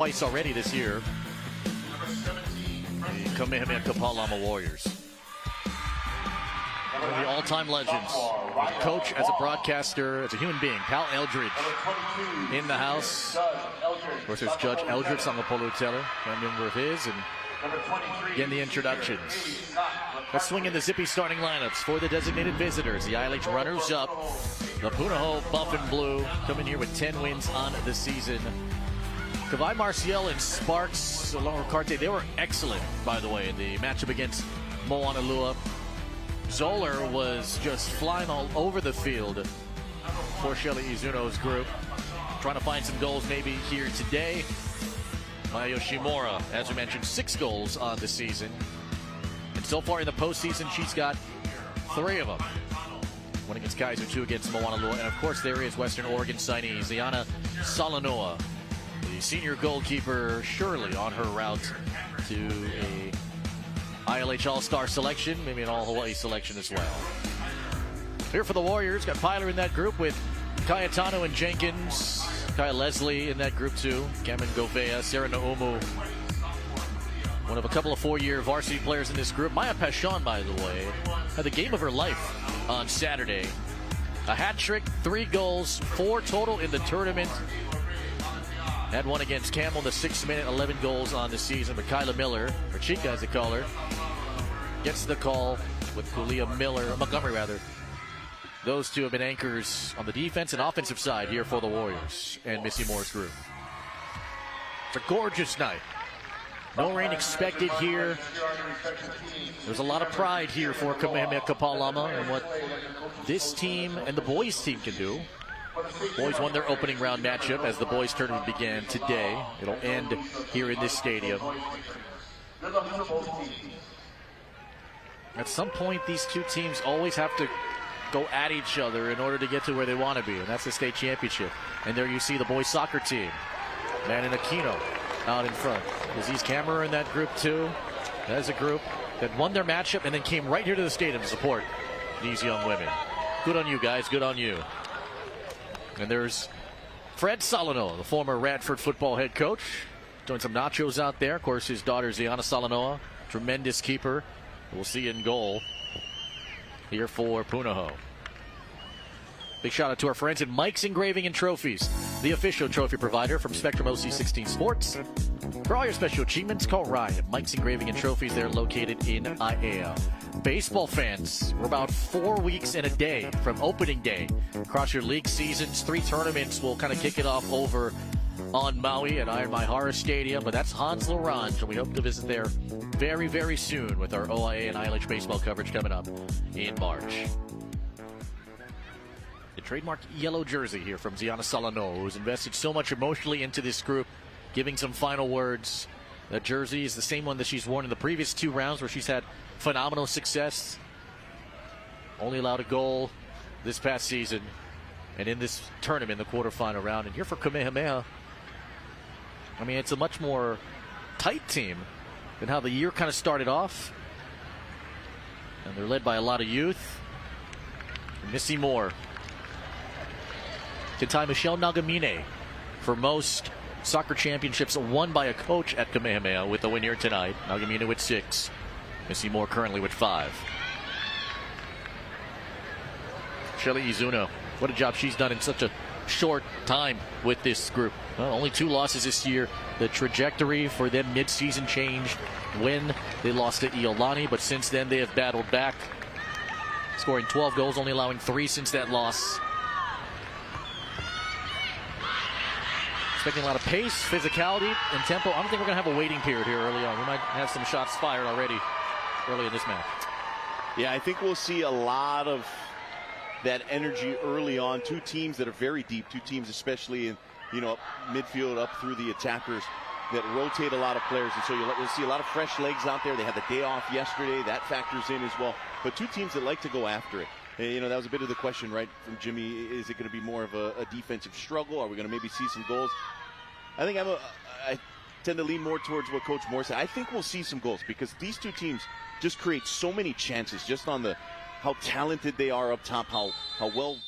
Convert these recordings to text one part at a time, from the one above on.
Twice already this year, the Kamehemeha Kapalama Warriors. One of the all-time legends, as a coach, as a broadcaster, as a human being. Pal Eldridge in the house. Of course, there's Judge Eldridge on the Polu Teller, a member of his, and again the introductions. Let's swing in the zippy starting lineups for the designated visitors. The ILH runners-up, the Punahou Buff and Blue, coming here with 10 wins on the season. Kawhi Marcial and Sparks along with Carte, they were excellent, by the way, in the matchup against Moanalua. Zoller was just flying all over the field for Shelly Izuno's group. Trying to find some goals maybe here today. Maya Yoshimura, as we mentioned, 6 goals on the season. And so far in the postseason, she's got 3 of them. 1 against Kaiser, 2 against Moanalua. And of course, there is Western Oregon signee Ziana Salanoa, the senior goalkeeper, surely on her route to a ILH All-Star selection, maybe an All-Hawaii selection as well. Here for the Warriors, got Pyler in that group with Cayetano and Jenkins, Kaya Leslie in that group too, Cameron Govea, Sarah Naumu, one of a couple of 4-year varsity players in this group. Maya Pashon, by the way, had the game of her life on Saturday. A hat trick, 3 goals, 4 total in the tournament. Had 1 against Campbell in the 6th minute, 11 goals on the season. But Kyla Miller, or Chica as they call her, gets the call with Kulia Montgomery rather. Those 2 have been anchors on the defense and offensive side here for the Warriors and Missy Moore's group. It's a gorgeous night. No rain expected here. There's a lot of pride here for Kamehemeha Kapalama and what this team and the boys team can do. Boys won their opening round matchup as the boys tournament began today. It'll end here in this stadium. At some point, these 2 teams always have to go at each other in order to get to where they want to be, and that's the state championship. And there you see the boys soccer team, Man and Aquino out in front. Aziz Camera in that group too. That is a group that won their matchup and then came right here to the stadium to support these young women. Good on you guys, good on you. And there's Fred Solano, the former Radford football head coach. Doing some nachos out there. Of course, his daughter, Ziana Salanoa, tremendous keeper. We'll see in goal here for Punahou. Big shout out to our friends at Mike's Engraving and Trophies, the official trophy provider from Spectrum OC16 Sports. For all your special achievements, call Ryan at Mike's Engraving and Trophies. They're located in Aiea. Baseball fans, we're about 4 weeks and a day from opening day. Across your league seasons, 3 tournaments will kind of kick it off over on Maui at Iron Maihara Stadium, but that's Hans Laurent, and we hope to visit there very, very soon with our OIA and ILH baseball coverage coming up in March. The trademark yellow jersey here from Ziana Salano, who's invested so much emotionally into this group, giving some final words. That jersey is the same one that she's worn in the previous 2 rounds where she's had phenomenal success. Only allowed a goal this past season, and in this tournament, the quarterfinal round. And here for Kamehemeha, I mean, it's a much more tight team than how the year kind of started off. And they're led by a lot of youth. Missy Moore can tie Michelle Nagamine for most soccer championships won by a coach at Kamehemeha with the win here tonight. Nagamine with 6. Missy Moore currently with 5. Shelly Izuno, what a job she's done in such a short time with this group. Well, only 2 losses this year. The trajectory for them mid-season changed when they lost to Iolani, but since then they have battled back, scoring 12 goals, only allowing 3 since that loss. Expecting a lot of pace, physicality, and tempo. I don't think we're going to have a waiting period here early on. We might have some shots fired already early in this match. Yeah, I think we'll see a lot of that energy early on. 2 teams that are very deep. 2 teams, especially in midfield up through the attackers, that rotate a lot of players, and so you'll see a lot of fresh legs out there. They had the day off yesterday. That factors in as well. But 2 teams that like to go after it. And, that was a bit of the question, right, from Jimmy. Is it going to be more of a defensive struggle? Are we going to maybe see some goals? I think I tend to lean more towards what Coach Moore said. I think we'll see some goals because these 2 teams just create so many chances just on how talented they are up top, how well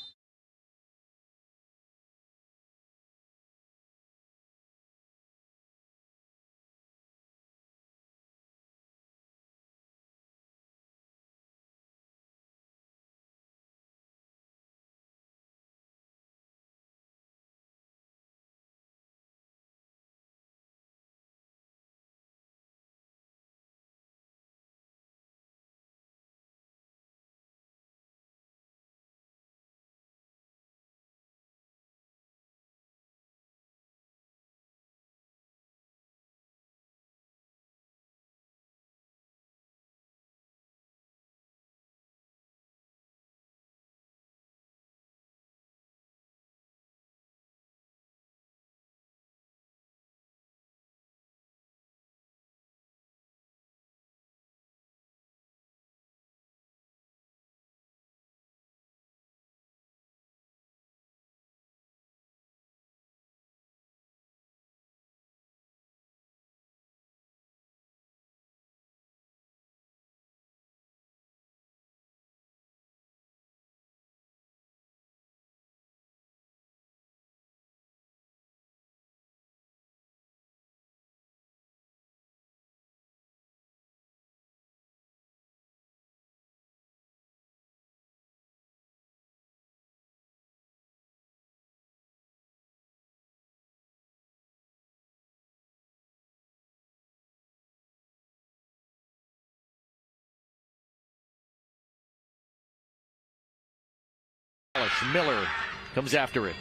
Polish. Miller comes after it.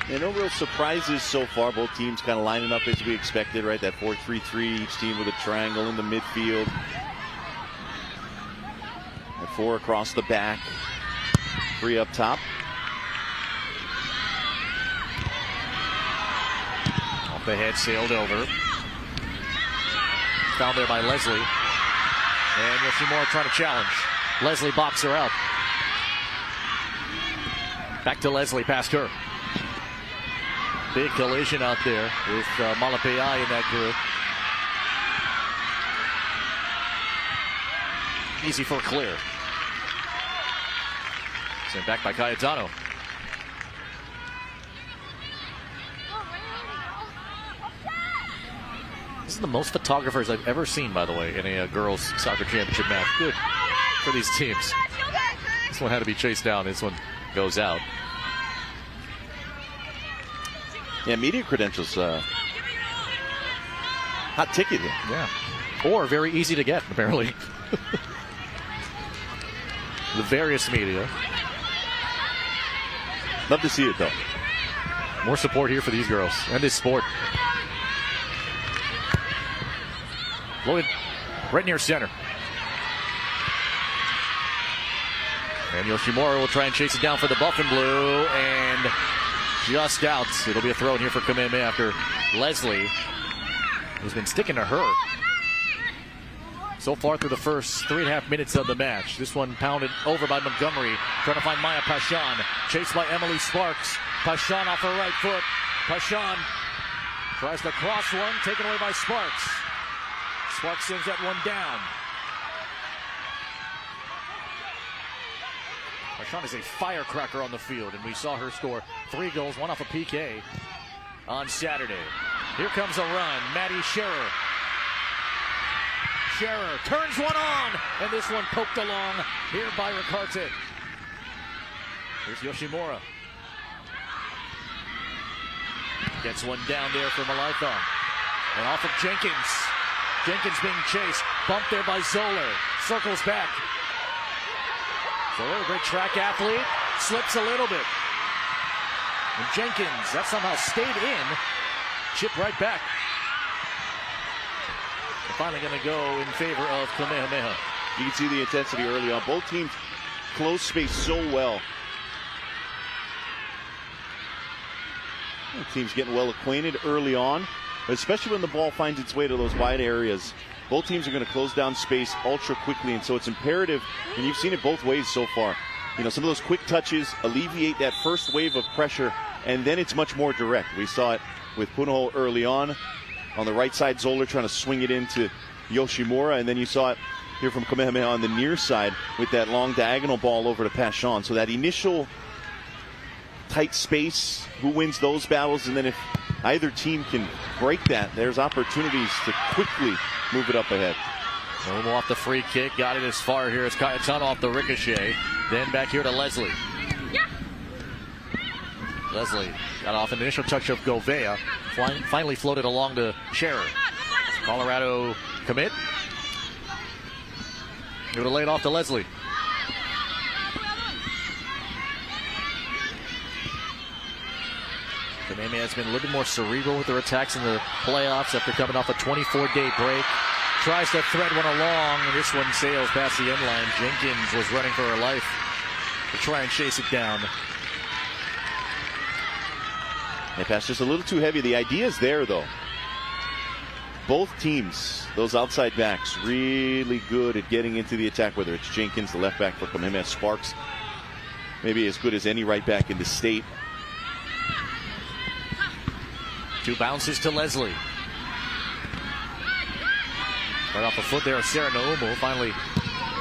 And no real surprises so far. Both teams kind of lining up as we expected, right? That 4-3-3, each team with a triangle in the midfield. And 4 across the back. 3 up top. Off the head, sailed over. Found there by Leslie. And Yoshimura trying to challenge. Leslie boxes her out. Back to Leslie, past her. Big collision out there with Malapai in that group. Easy for a clear. Sent back by Cayetano. This is the most photographers I've ever seen, by the way, in a girls' soccer championship match. Good for these teams. This one had to be chased down. This one goes out. Yeah, media credentials. Hot ticket here. Yeah. Or very easy to get, apparently. The various media. Love to see it, though. More support here for these girls and this sport. Lloyd right near center. And Yoshimura will try and chase it down for the Buff and Blue, and just out. It'll be a throw in here for Kamehemeha after Leslie, who's been sticking to her so far through the first 3.5 minutes of the match. This one pounded over by Montgomery, trying to find Maya Pashon. Chased by Emily Sparks. Pashon off her right foot. Pashon tries to cross one, taken away by Sparks. Sparks sends that one down. Pashon is a firecracker on the field, and we saw her score 3 goals, 1 off a PK on Saturday. Here comes a run. Maddie Scherer. Scherer turns one on, and this one poked along here by Ricarte. Here's Yoshimura. Gets one down there for Malaithon. And off of Jenkins. Jenkins being chased. Bumped there by Zoller. Circles back. Zoller, a great track athlete. Slips a little bit. And Jenkins, that somehow stayed in. Chip right back. They're finally going to go in favor of Kamehemeha. You can see the intensity early on. Both teams close space so well. The team's getting well acquainted early on, but especially when the ball finds its way to those wide areas. Both teams are going to close down space ultra quickly, and so it's imperative, and you've seen it both ways so far. You know, some of those quick touches alleviate that first wave of pressure, and then it's much more direct. We saw it with Punahou early on the right side, Zoller trying to swing it into Yoshimura, and then you saw it here from Kamehemeha on the near side with that long diagonal ball over to Pashon. So that initial tight space, who wins those battles, and then if either team can break that, there's opportunities to quickly move it up ahead. Omo off the free kick, got it as far here as Cayetano off the ricochet. Then back here to Leslie. Yeah. Leslie got off an initial touch of Govea. Finally floated along to Scherer. Colorado commit. He would have laid off to Leslie. Kamehemeha has been a little bit more cerebral with their attacks in the playoffs after coming off a 24-day break. Tries to thread one along, and this one sails past the end line. Jenkins was running for her life to try and chase it down. They passed just a little too heavy. The idea is there, though. Both teams, those outside backs, really good at getting into the attack, whether it's Jenkins, the left back for Kamehemeha, Sparks, maybe as good as any right back in the state. 2 bounces to Leslie. Right off the foot there, Sarah Naumu finally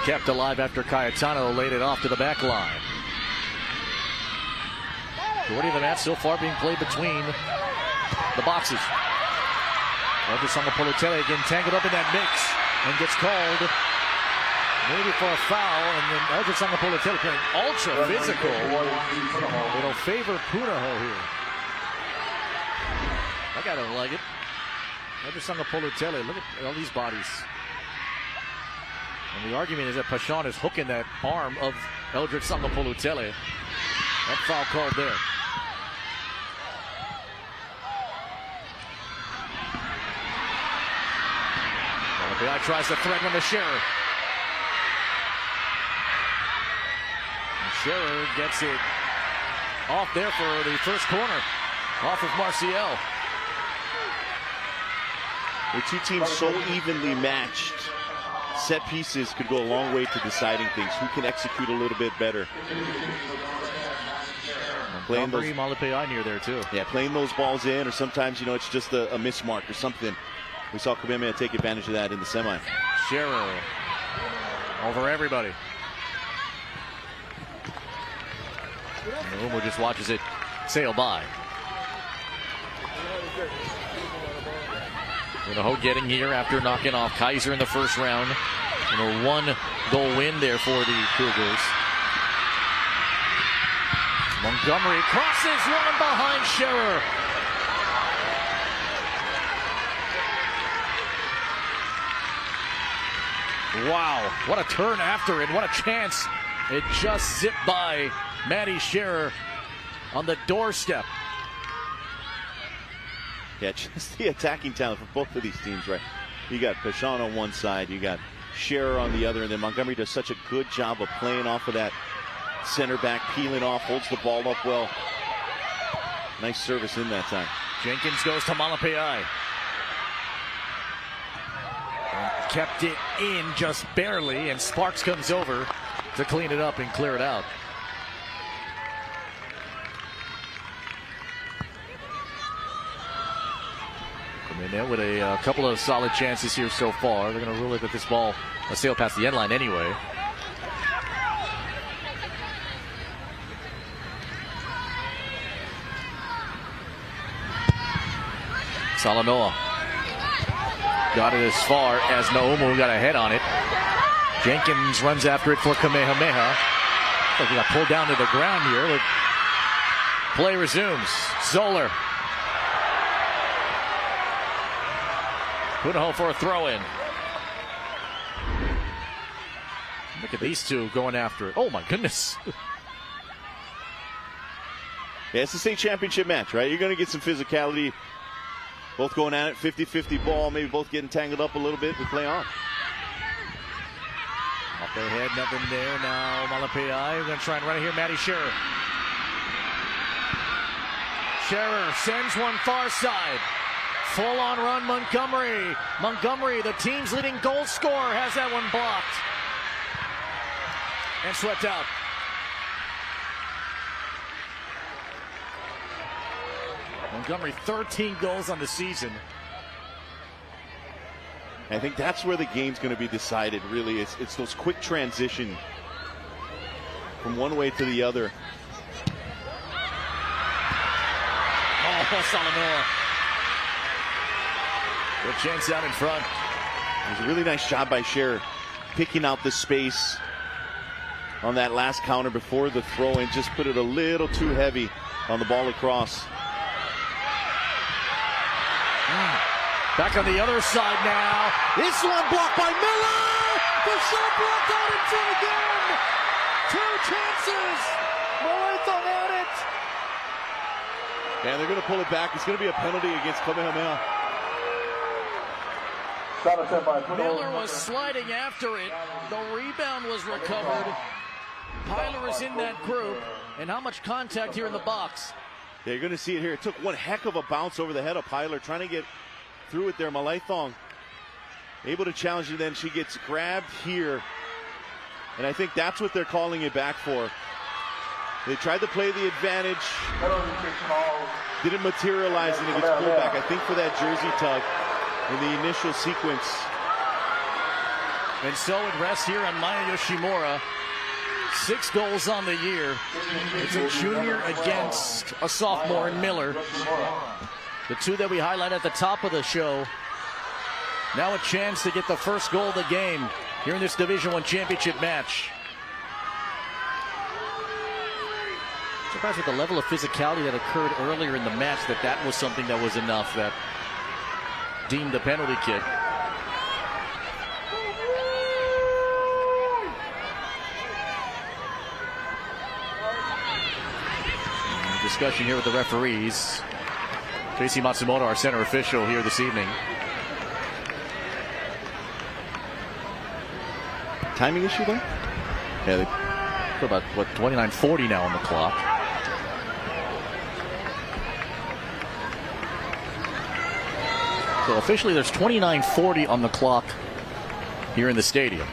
kept alive after Cayetano laid it off to the back line. Majority of the match so far being played between the boxes. Polutele again tangled up in that mix and gets called maybe for a foul, and then Polutele playing ultra physical. It'll favor Punahou here. I gotta like it. Polutele, look at all these bodies. And the argument is that Pashon is hooking that arm of Eldred Sangapolutele. That foul called there. Malapai tries to threaten the Scherer. Scherer gets it off there for the first corner. Off of Marcial. The two teams so evenly matched. Set pieces could go a long way to deciding things. Who can execute a little bit better? Playing those Malapai near there too. Yeah, playing those balls in, or sometimes it's just a mismark or something. We saw Kamehemeha take advantage of that in the semi. Scherer over everybody. And Umu just watches it sail by. Punahou getting here after knocking off Kaiser in the first round. A 1-goal win there for the Cougars. Montgomery crosses one behind Scherer. Wow, what a turn after it. What a chance. It just zipped by Matty Scherer on the doorstep. Yeah, just the attacking talent for both of these teams, right? You got Pashon on one side, you got Scherer on the other, and then Montgomery does such a good job of playing off of that center back, peeling off, holds the ball up well. Nice service in that time. Jenkins goes to Malapai. And kept it in just barely, and Sparks comes over to clean it up and clear it out. In there with a couple of solid chances here so far. They're going to rule it that this ball will sail past the end line anyway. Salanoa got it as far as Naumu got a head on it. Jenkins runs after it for Kamehemeha. He got pulled down to the ground here. But play resumes. Zoller. Punahou for a throw-in. Look at these two going after it. Oh, my goodness. Yeah, it's the state championship match, right? You're going to get some physicality. Both going at it, 50-50 ball. Maybe both getting tangled up a little bit. We play on. Off their head, nothing there. Now Malapai. We're going to try and run it here. Matty Scherer. Scherer sends one far side. Full on run, Montgomery. Montgomery, the team's leading goal scorer, has that one blocked. And swept out. Montgomery, 13 goals on the season. I think that's where the game's going to be decided, really. It's those quick transition from one way to the other. Oh, Salanoa. Good chance out in front. It was a really nice job by Scherer, picking out the space on that last counter before the throw-in. Just put it a little too heavy on the ball across. Back on the other side now. This one blocked by Miller. The shot blocked out in front again. Two chances. Marathon at it. And they're going to pull it back. It's going to be a penalty against Kamehemeha. Miller was sliding after it. The rebound was recovered. Pyler is in that group. And how much contact here in the box? Yeah, you're going to see it here. It took one heck of a bounce over the head of Pyler, trying to get through it there. Malaithong able to challenge it, then she gets grabbed here. And I think that's what they're calling it back for. They tried to play the advantage. Didn't materialize, and it gets pulled back. I think for that jersey tug in the initial sequence. And so it rests here on Maya Yoshimura. 6 goals on the year. It's a junior against a sophomore in Miller. The two that we highlight at the top of the show. Now a chance to get the first goal of the game here in this Division I championship match. Surprised with the level of physicality that occurred earlier in the match that was something that was enough that deemed a penalty kick. discussion here with the referees. JC Matsumoto, our center official here this evening. Timing issue there? Yeah, they put about, 29:40 now on the clock. So officially there's 29:40 on the clock here in the stadium.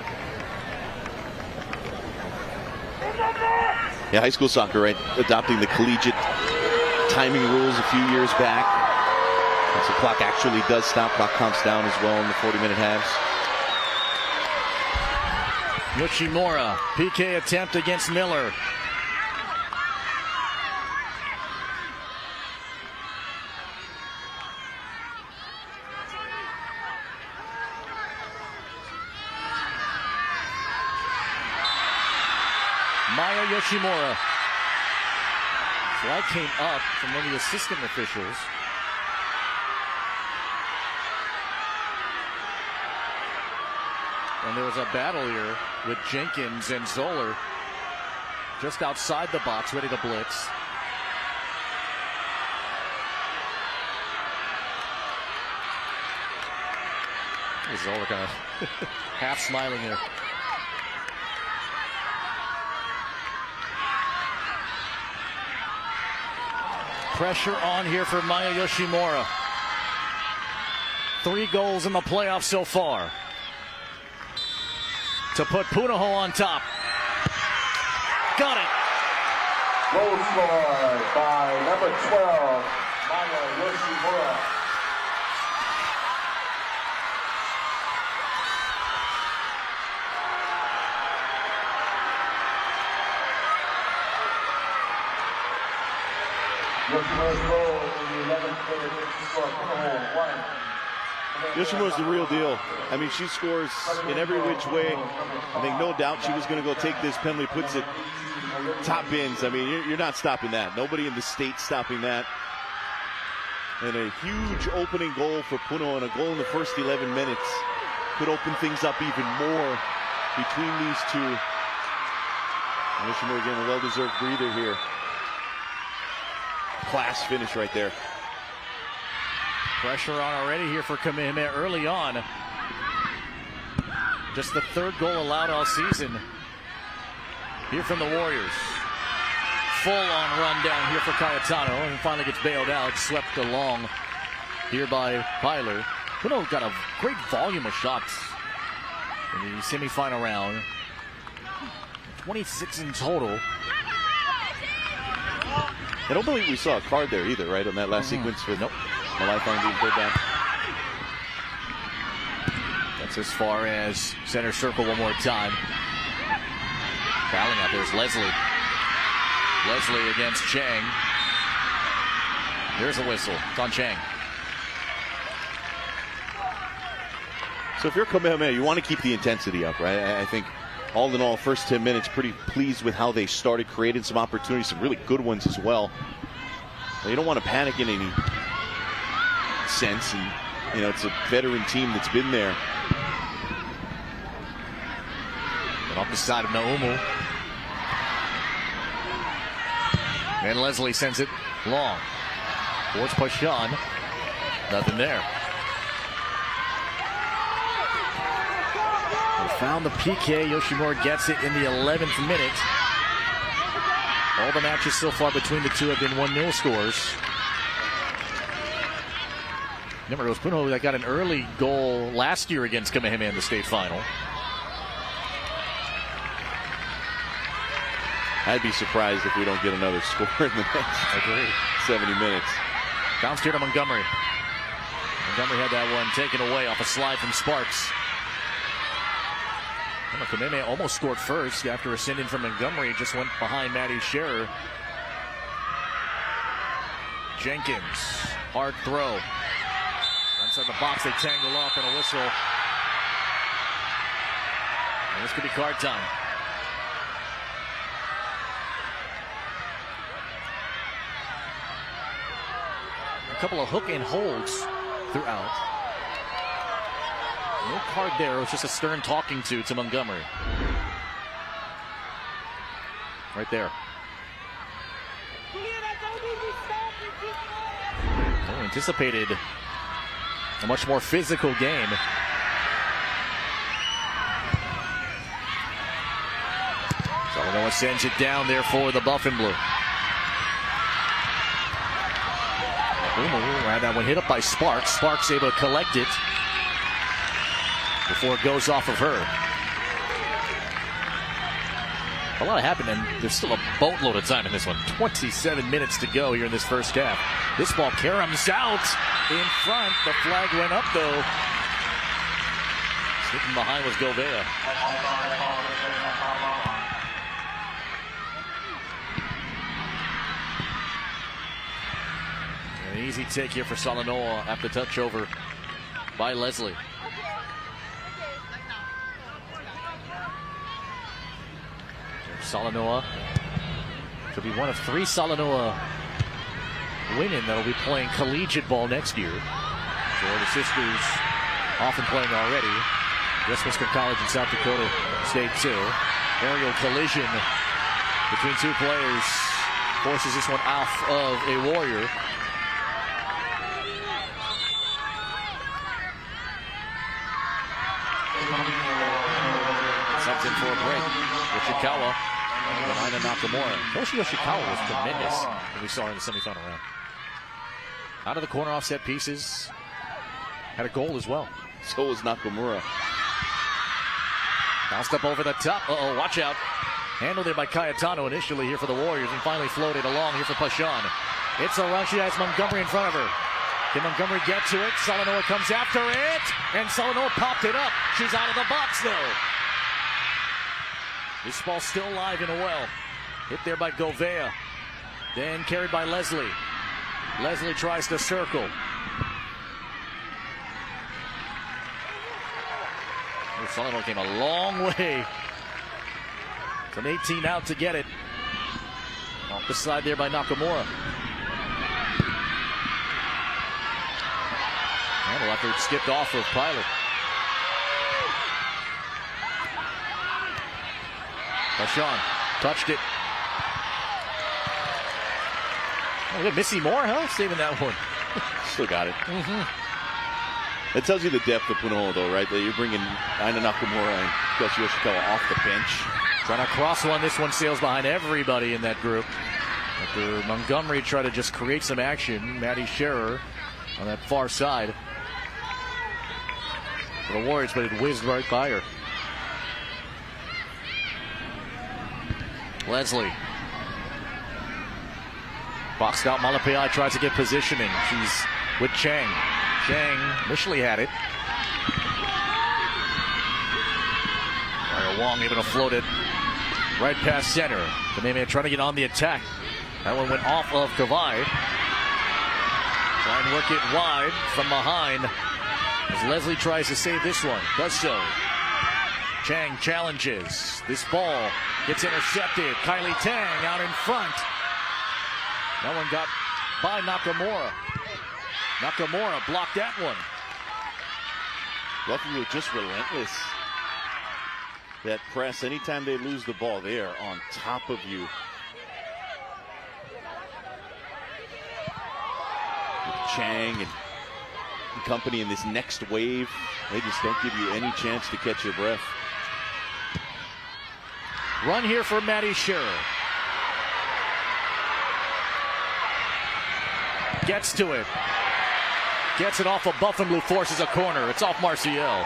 Yeah, high school soccer, right? Adopting the collegiate timing rules a few years back. And so clock actually does stop. Clock counts down as well in the 40-minute halves. Yoshimura, PK attempt against Miller. Maya Yoshimura. Flag came up from one of the assistant officials. And there was a battle here with Jenkins and Zoller just outside the box, ready to blitz. Zoller kind of half smiling here. Pressure on here for Maya Yoshimura. 3 goals in the playoffs so far. To put Punahou on top. Got it. Goal scored by number 12, Maya Yoshimura. Yoshimura's goal in the 11th minute to score Punahou 1. Yoshimura's the real deal. I mean, she scores in every which way. I think no doubt she was going to go take this penalty, puts it top bins. I mean, you're not stopping that. Nobody in the state's stopping that. And a huge opening goal for Punahou, and a goal in the first 11 minutes could open things up even more between these two. Yoshimura getting a well-deserved breather here. Class finish right there. Pressure on already here for Kamehemeha early on. Just the 3rd goal allowed all season here from the Warriors. Full on run down here for Cayetano, and finally gets bailed out, swept along here by Pyler. Punahou got a great volume of shots in the semifinal round. 26 in total. I don't believe we saw a card there either, right, on that last sequence with nope. The lifeline being pulled down. That's as far as center circle one more time. Fouling out there's Leslie. Leslie against Chang. There's a whistle. It's on Chang. So if you're Kamehemeha, you want to keep the intensity up, right? I think all in all, first 10 minutes, pretty pleased with how they started, creating some opportunities, some really good ones as well. You don't want to panic in any sense, and you know it's a veteran team that's been there. And off the side of Naumu. And Leslie sends it long. Towards Pashan. Nothing there. We found the PK. Yoshimura gets it in the 11th minute. All the matches so far between the two have been 1-0 scores. Remember, it was Punahou that got an early goal last year against Kamehemeha in the state final. I'd be surprised if we don't get another score in the next 70 minutes. Bounced here to Montgomery. Montgomery had that one taken away off a slide from Sparks. Kamehemeha almost scored first after a send-in from Montgomery. Just went behind Maddie Scherer. Jenkins, hard throw. Inside the box, they tangle up, and a whistle. And this could be card time. A couple of hook and holds throughout. No card there. It was just a stern talking to Montgomery. Right there. anticipated a much more physical game. Salanoa sends it down there for the Buff and Blue. And that one hit up by Sparks. Sparks able to collect it before it goes off of her. A lot happened, and there's still a boatload of time in this one. 27 minutes to go here in this first half. This ball caroms out in front. The flag went up, though. Sitting behind was Govea. An easy take here for Salanoa after touch over by Leslie. Salanoa should be one of 3 Salanoa women that will be playing collegiate ball next year. So the sisters often playing already. Westminster College and South Dakota State too. Aerial collision between 2 players forces this one off of a Warrior. Subs in for a break. Yoshikawa behind Nakamura. Yoshikawa was tremendous when we saw her in the semifinal round. Out of the corner off set pieces. Had a goal as well. So was Nakamura. Bounced up over the top. Uh-oh, watch out. Handled there by Cayetano initially here for the Warriors and finally floated along here for Pashan. It's a run. She has Montgomery in front of her. Can Montgomery get to it? Salanoa comes after it. And Salanoa popped it up. She's out of the box though. This ball still alive in a well. Hit there by Govea. Then carried by Leslie. Leslie tries to circle. Salanoa came a long way. From 18 out to get it. Off the side there by Nakamura. Handle after it skipped off of Pilot. Pashan touched it. Oh, look at Missy Moore, huh? Saving that one. Still got it. That tells you the depth of Punahou, though, right? That you're bringing Aina Nakamura and Kelsey Yoshikawa off the bench. Trying to cross one. This one sails behind everybody in that group. After Montgomery tried to just create some action, Maddie Scherer on that far side for the Warriors, but it whizzed right by her. Leslie. Boxed out. Malapai tries to get positioning. She's with Chang. Chang initially had it. Wong able to float it right past center. Kamehemeha trying to get on the attack. That one went off of Kavai. Try and work it wide from behind as Leslie tries to save this one. Does so. Chang challenges. This ball gets intercepted. Kylie Tang out in front. That one got by Nakamura. Nakamura blocked that one. Buffalo just relentless. That press, anytime they lose the ball, they are on top of you. With Chang and company in this next wave, they just don't give you any chance to catch your breath. Run here for Maddie Scherer. Gets to it. Gets it off of Buff and Blue, forces a corner. It's off Marcial.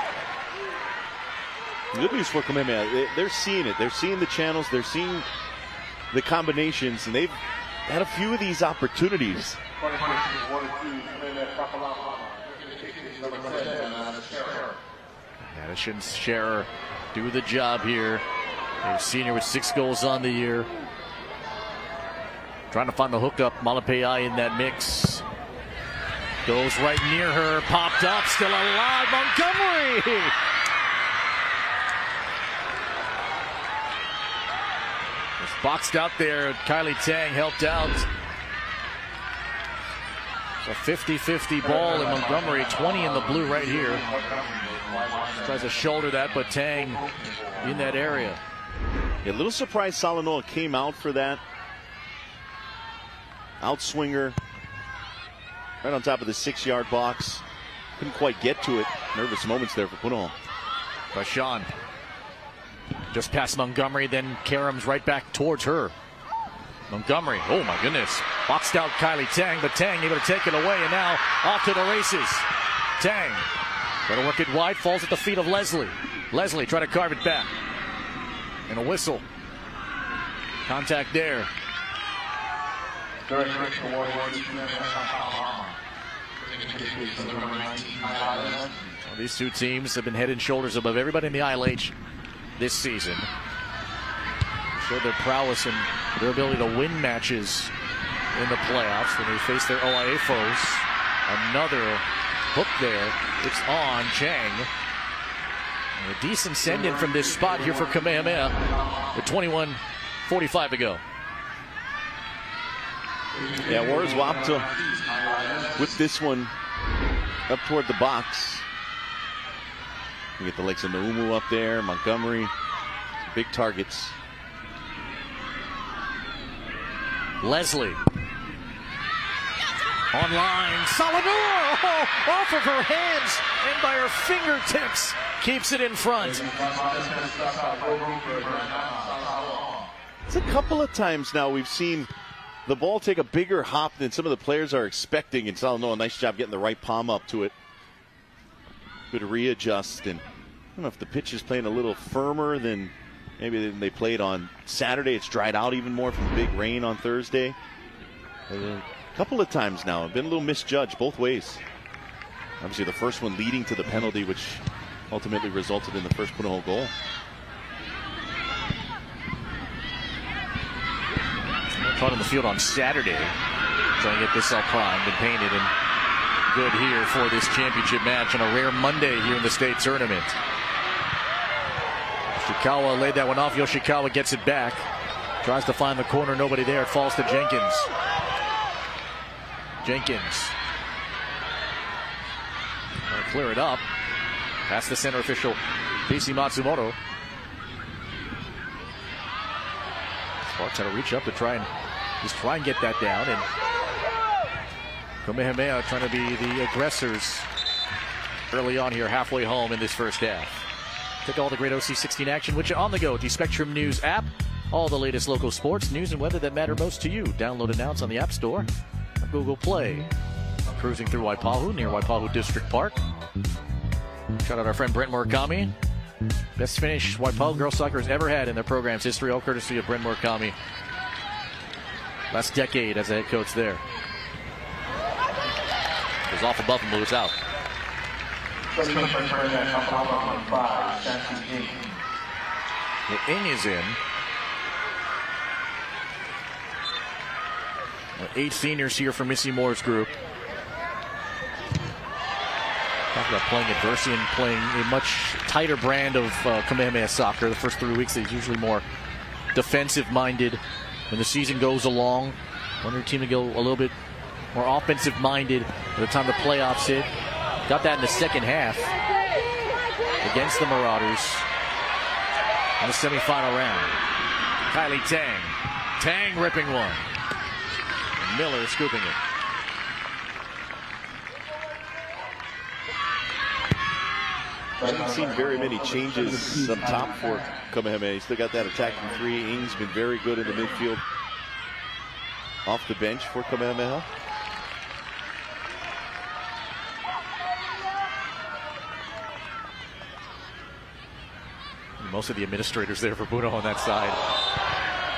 Good news for Kamehemeha. They're seeing it. They're seeing the channels. They're seeing the combinations, and they've had a few of these opportunities. Addison Scherer do the job here. A senior with 6 goals on the year. Trying to find the hookup. Malapai in that mix. Goes right near her. Popped up. Still alive. Montgomery. Just boxed out there. Kylie Tang helped out. It's a 50-50 ball in Montgomery. 20 in the blue right here. Tries to shoulder that, but Tang in that area. A little surprised Salanoa came out for that. Outswinger right on top of the 6-yard box. Couldn't quite get to it. Nervous moments there for Punahou. Bashan just past Montgomery, then Karam's right back towards her. Montgomery, oh my goodness. Boxed out Kylie Tang, but Tang able to take it away, and now off to the races. Tang, got to work it wide, falls at the feet of Leslie. Leslie trying to carve it back. And a whistle. Contact there. Well, these two teams have been head and shoulders above everybody in the ILH this season. Showed their prowess and their ability to win matches in the playoffs when they face their OIA foes. Another hook there. It's on Chang. And a decent send-in from this spot here for Kamehemeha with 21:45 to go. Yeah, Warriors Wapta with this one up toward the box. You get the likes of Naumu up there, Montgomery, big targets. Leslie. Online. Salador! Off of her hands and by her fingertips. Keeps it in front. It's a couple of times now we've seen the ball take a bigger hop than some of the players are expecting. And Salador, a nice job getting the right palm up to it. Good readjust. And I don't know if the pitch is playing a little firmer than maybe they played on Saturday. It's dried out even more from the big rain on Thursday. A couple of times now. Been a little misjudged both ways. Obviously the first one leading to the penalty, which ultimately resulted in the first Punahou goal. Caught in the field on Saturday. Trying to get this all primed and painted and good here for this championship match on a rare Monday here in the state tournament. Yoshikawa laid that one off. Yoshikawa gets it back. Tries to find the corner. Nobody there. It falls to Jenkins. Jenkins. Clear it up. Past the center official, PC Matsumoto. Sparks had to reach up to try and get that down. And Kamehemeha trying to be the aggressors early on here, halfway home in this first half. Take all the great OC16 action, which on the go with the Spectrum News app. All the latest local sports, news, and weather that matter most to you. Download and announce on the App Store or Google Play. Cruising through Waipahu, near Waipahu District Park. Shout out our friend Brent Murakami. Best finish Waipahu girls soccer has ever had in their program's history, all courtesy of Brent Murakami. Last decade as a head coach there. Goes off above and moves out. The Ing is in. 8 seniors here for Missy Moore's group. Talk about playing adversity and playing a much tighter brand of Kamehemeha soccer. The first 3 weeks is usually more defensive-minded. When the season goes along, want your team to go a little bit more offensive-minded by the time the playoffs hit. Got that in the second half against the Marauders in the semifinal round. Kylie Tang. Tang ripping one. And Miller scooping it. I haven't seen very many changes up top for Kamehemeha. Still got that attacking three. Ing's been very good in the midfield. Off the bench for Kamehemeha. Most of the administrators there for Punahou on that side.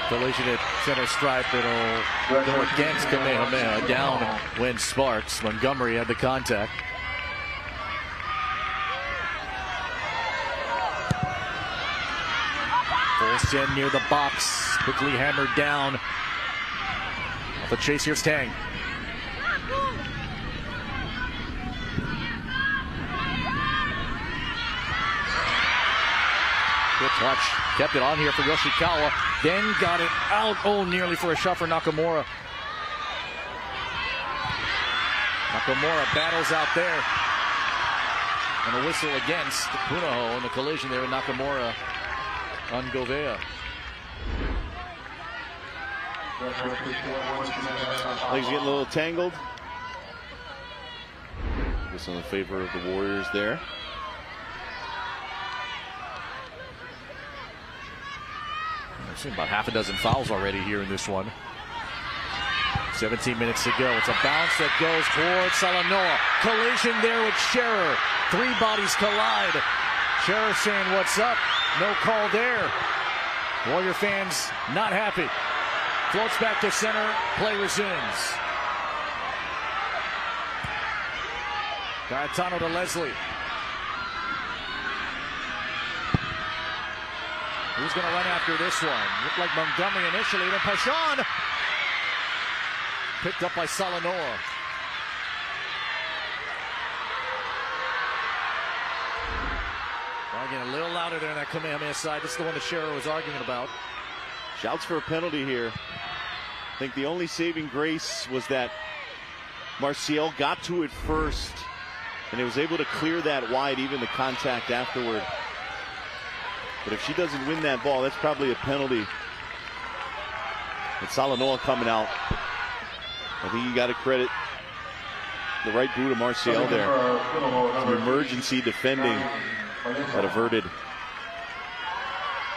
Collision at center stripe that'll go against Kamehemeha. Down when Sparks. Montgomery had the contact. Full send near the box. Quickly hammered down. Off the chase, here's Tang. Good touch. Kept it on here for Yoshikawa. Then got it out. Oh, nearly for a shot for Nakamura. Nakamura battles out there. And a whistle against Punahou in the collision there with Nakamura on Govea. Legs getting a little tangled. Focus on the favor of the Warriors there. I've seen about half a dozen fouls already here in this one. 17 minutes to go. It's a bounce that goes towards Salanoa. Collision there with Scherer. Three bodies collide. Scherer saying, "What's up?" No call there. Warrior fans not happy. Floats back to center. Play resumes. Gaetano to Leslie. Who's going to run after this one? Looked like Montgomery initially. Then Pashon. Picked up by Salanoa. Arguing a little louder there on that Kamehemeha side. This is the one that Scherer was arguing about. Shouts for a penalty here. I think the only saving grace was that Marcial got to it first, and he was able to clear that wide, even the contact afterward. But if she doesn't win that ball, that's probably a penalty. And Salanoa coming out. I think you got to credit the right boot of Marcial there. Some emergency defending that averted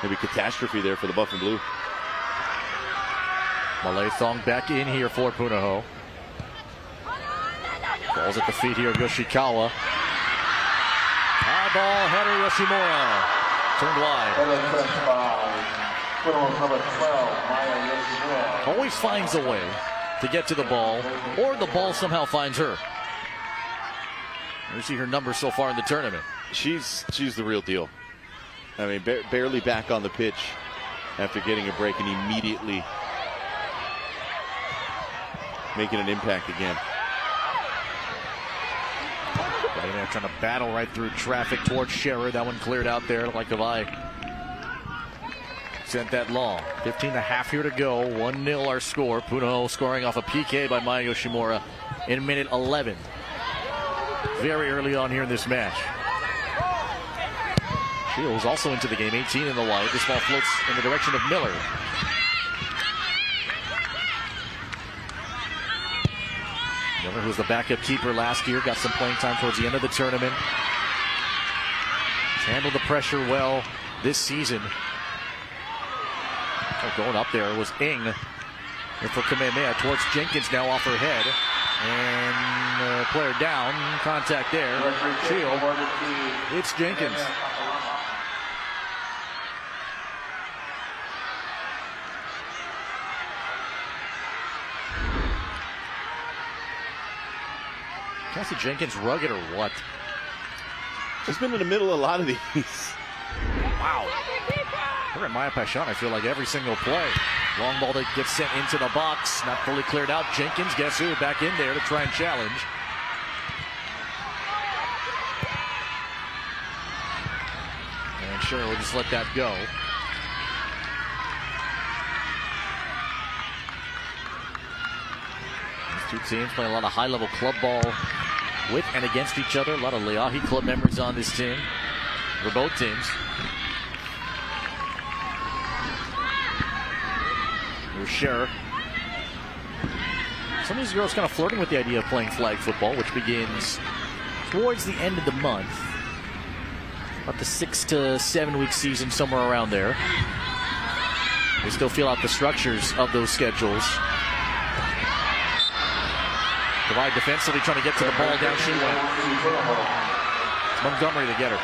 maybe catastrophe there for the Buff and Blue. Malaithong back in here for Punahou. Ball's at the feet here of Yoshikawa. High ball, header, Yoshimura. Turned wide. Always finds a way to get to the ball, or the ball somehow finds her. You see her numbers so far in the tournament. She's the real deal. I mean, barely back on the pitch after getting a break and immediately making an impact again. Trying to battle right through traffic towards Scherer. That one cleared out there. Like if I sent that long. 15.5 here to go. 1-0 our score. Punahou scoring off a PK by Maya Yoshimura in minute 11. Very early on here in this match. Shields also into the game. 18 in the white. This ball floats in the direction of Miller. Miller, who was the backup keeper last year, got some playing time towards the end of the tournament. He's handled the pressure well this season. Oh, going up there was Ing. And for Kamehemeha towards Jenkins now off her head. And player down. Contact there. Shield. It's Jenkins. Cassie Jenkins rugged or what? She's been in the middle of a lot of these. Wow. Her and Maya Pashon, I feel like every single play. Long ball that gets sent into the box. Not fully cleared out. Jenkins, guess who? Back in there to try and challenge. And sure, we'll just let that go. These two teams playing a lot of high-level club ball with and against each other. A lot of Leahi club members on this team for both teams. Here's Scherer. Some of these girls kind of flirting with the idea of playing flag football, which begins towards the end of the month. About the 6 to 7 week season, somewhere around there. They still feel out the structures of those schedules. Divide defensively, trying to get to the ball. Down she went. It's Montgomery to get her.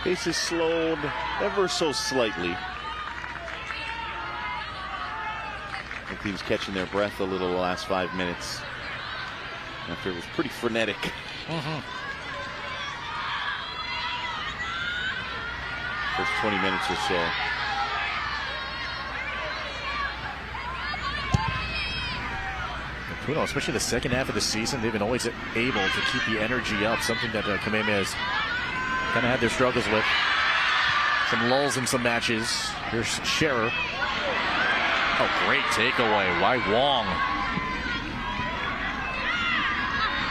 Pace is slowed ever so slightly. The team's catching their breath a little the last 5 minutes after it was pretty frenetic. First 20 minutes or so. Punahou, especially the second half of the season, they've been always able to keep the energy up, something that Kamehemeha has kind of had their struggles with. Some lulls in some matches. Here's Scherer. Oh, great takeaway. Why Wong?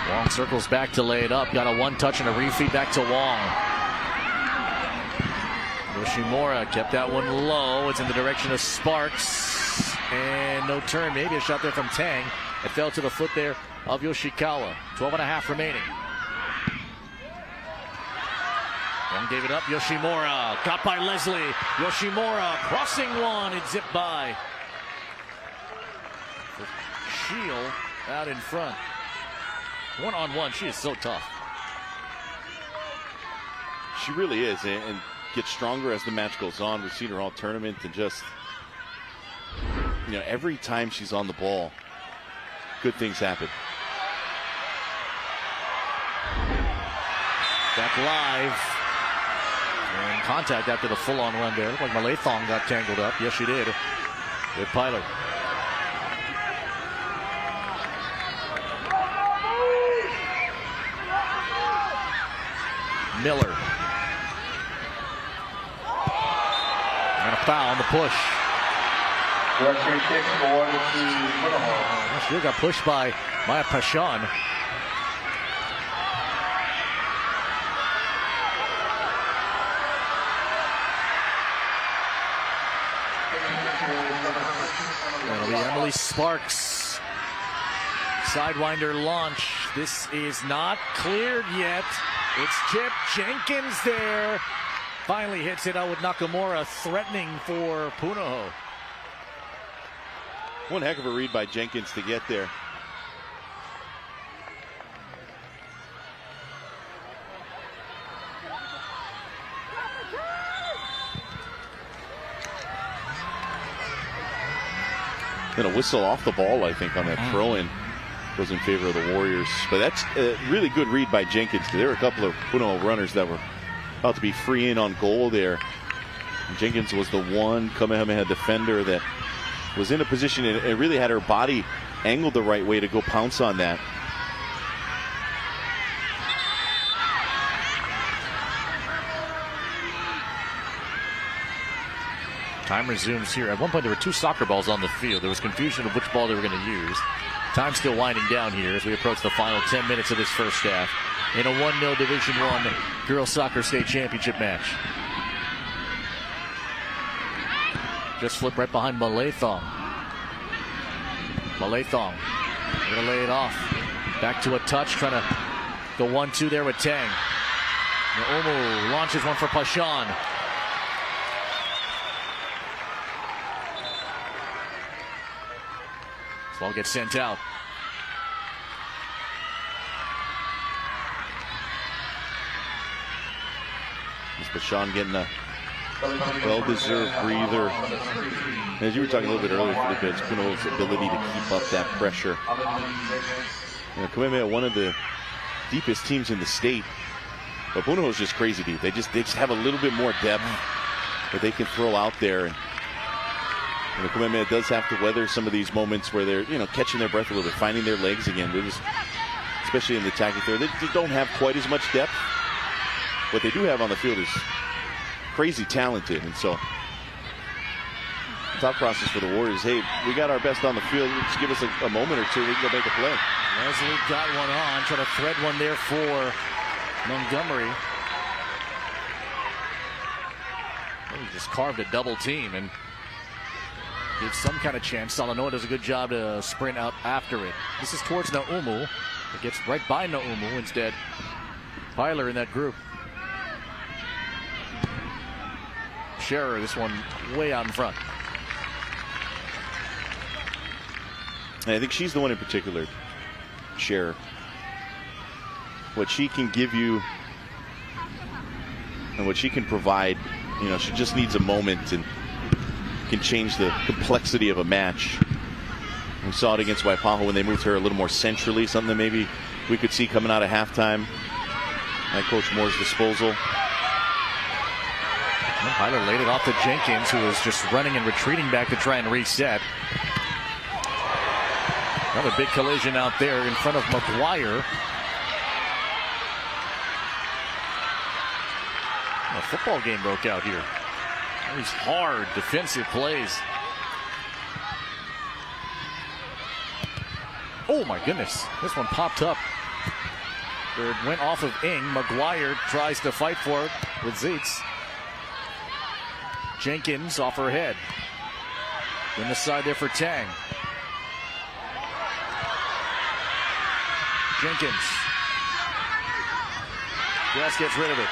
Wong circles back to lay it up. Got a one touch and a refeed back to Wong. Yoshimura kept that one low. It's in the direction of Sparks. and no turn. Maybe a shot there from Tang. It fell to the foot there of Yoshikawa. 12.5 remaining. Young gave it up. Yoshimura got by Leslie. Yoshimura crossing one. It zipped by. Shield out in front. One-on-one. She is so tough. She really is, and gets stronger as the match goes on. We've seen her all tournament, and just, you know, every time she's on the ball, good things happen. Back live. And contact after the full-on run there. Looked like Malathong got tangled up. Yes, she did. With Pyler. Miller. And a foul on the push. Referee kicks awarded to Punahou. She got pushed by Maya Pashan. That'll be Emily Sparks. Sidewinder launch. This is not cleared yet. It's Chip Jenkins there. Finally hits it out with Nakamura, threatening for Punahou. One heck of a read by Jenkins to get there. And a whistle off the ball, I think, on that throw-in was in favor of the Warriors. But that's a really good read by Jenkins. There were a couple of Punahou runners that were about to be free in on goal there. And Jenkins was the one Kamehemeha defender that was in a position and really had her body angled the right way to go pounce on that. Time resumes here. At one point, there were two soccer balls on the field. There was confusion of which ball they were going to use. Time still winding down here as we approach the final 10 minutes of this first half in a 1-0 Division I Girls Soccer State Championship match. Just flip right behind Malathong. Malathong going to lay it off. Back to a touch, trying to go 1-2 there with Tang. Naumu launches one for Pashan. Ball gets sent out. Pashan getting a well-deserved breather. As you were talking a little bit earlier, Felipe, it's Punahou's ability to keep up that pressure. You know, Kamehemeha, one of the deepest teams in the state, but Punahou's just crazy deep. They just have a little bit more depth that they can throw out there. And Kamehemeha does have to weather some of these moments where they're, catching their breath a little bit, finding their legs again. They're just, especially in the attacking third, they just don't have quite as much depth. What they do have on the field is crazy talented, and so thought process for the Warriors, hey, we got our best on the field, just give us a moment or two, we can go make a play. Leslie got one on, trying to thread one there for Montgomery. Well, he just carved a double team and gives some kind of chance. Salanoa does a good job to sprint out after it. This is towards Naumu. It gets right by Naumu instead. Pyler in that group. Scherer, this one way out in front. And I think she's the one in particular, Scherer. What she can give you and what she can provide, she just needs a moment and can change the complexity of a match. We saw it against Waipahu when they moved her a little more centrally, something that maybe we could see coming out of halftime at Coach Moore's disposal. Pyler laid it off to Jenkins, who was just running and retreating back to try and reset. Another big collision out there in front of McGuire. A football game broke out here. These hard defensive plays. Oh my goodness, this one popped up. It went off of Ing. McGuire tries to fight for it with Zeitz. Jenkins off her head. In the side there for Tang. Jenkins. Just gets rid of it.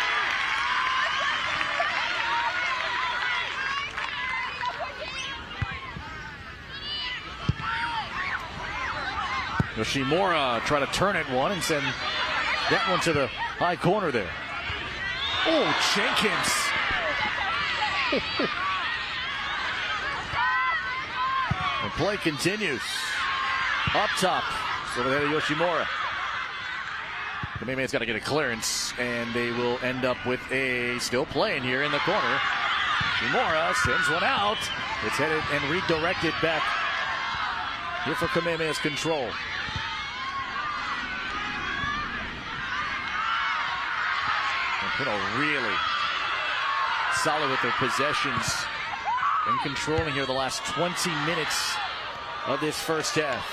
Yoshimura try to turn it one and send that one to the high corner there. Oh, Jenkins. The play continues. Up top. So over there to Yoshimura. Kamehemeha's got to get a clearance, and they will end up with a still playing here in the corner. Yoshimura sends one out. It's headed and redirected back here for Kamehemeha's control. And really solid with their possessions and controlling here the last 20 minutes of this first half.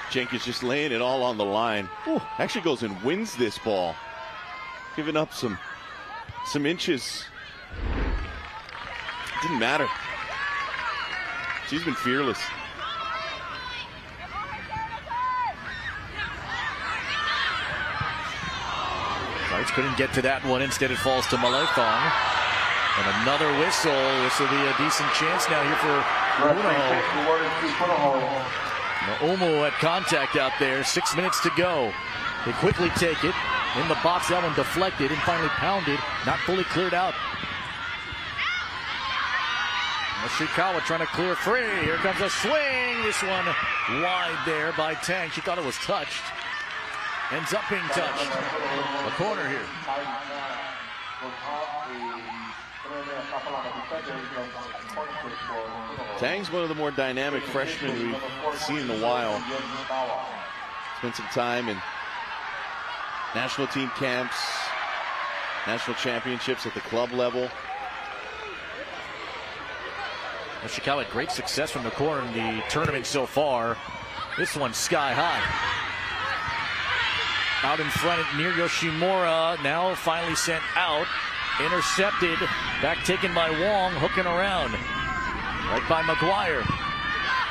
Jenkins just laying it all on the line. Ooh, actually goes and wins this ball. Giving up some inches. Didn't matter. She's been fearless. Knights couldn't get to that one. Instead, it falls to Malethong. And another whistle. This will be a decent chance now here for Punahou. Umu had contact out there. 6 minutes to go. They quickly take it. In the box, that one deflected and finally pounded. Not fully cleared out. Nishikawa trying to clear free. Here comes a swing. This one wide there by Tang. She thought it was touched. Ends up being touched. A corner here. Tang's one of the more dynamic freshmen we've seen in a while. Spent some time in national team camps, national championships at the club level. Chicago had great success from the corner in the tournament so far. This one's sky high. Out in front near Yoshimura, now finally sent out. Intercepted, back taken by Wong, hooking around. Right by McGuire.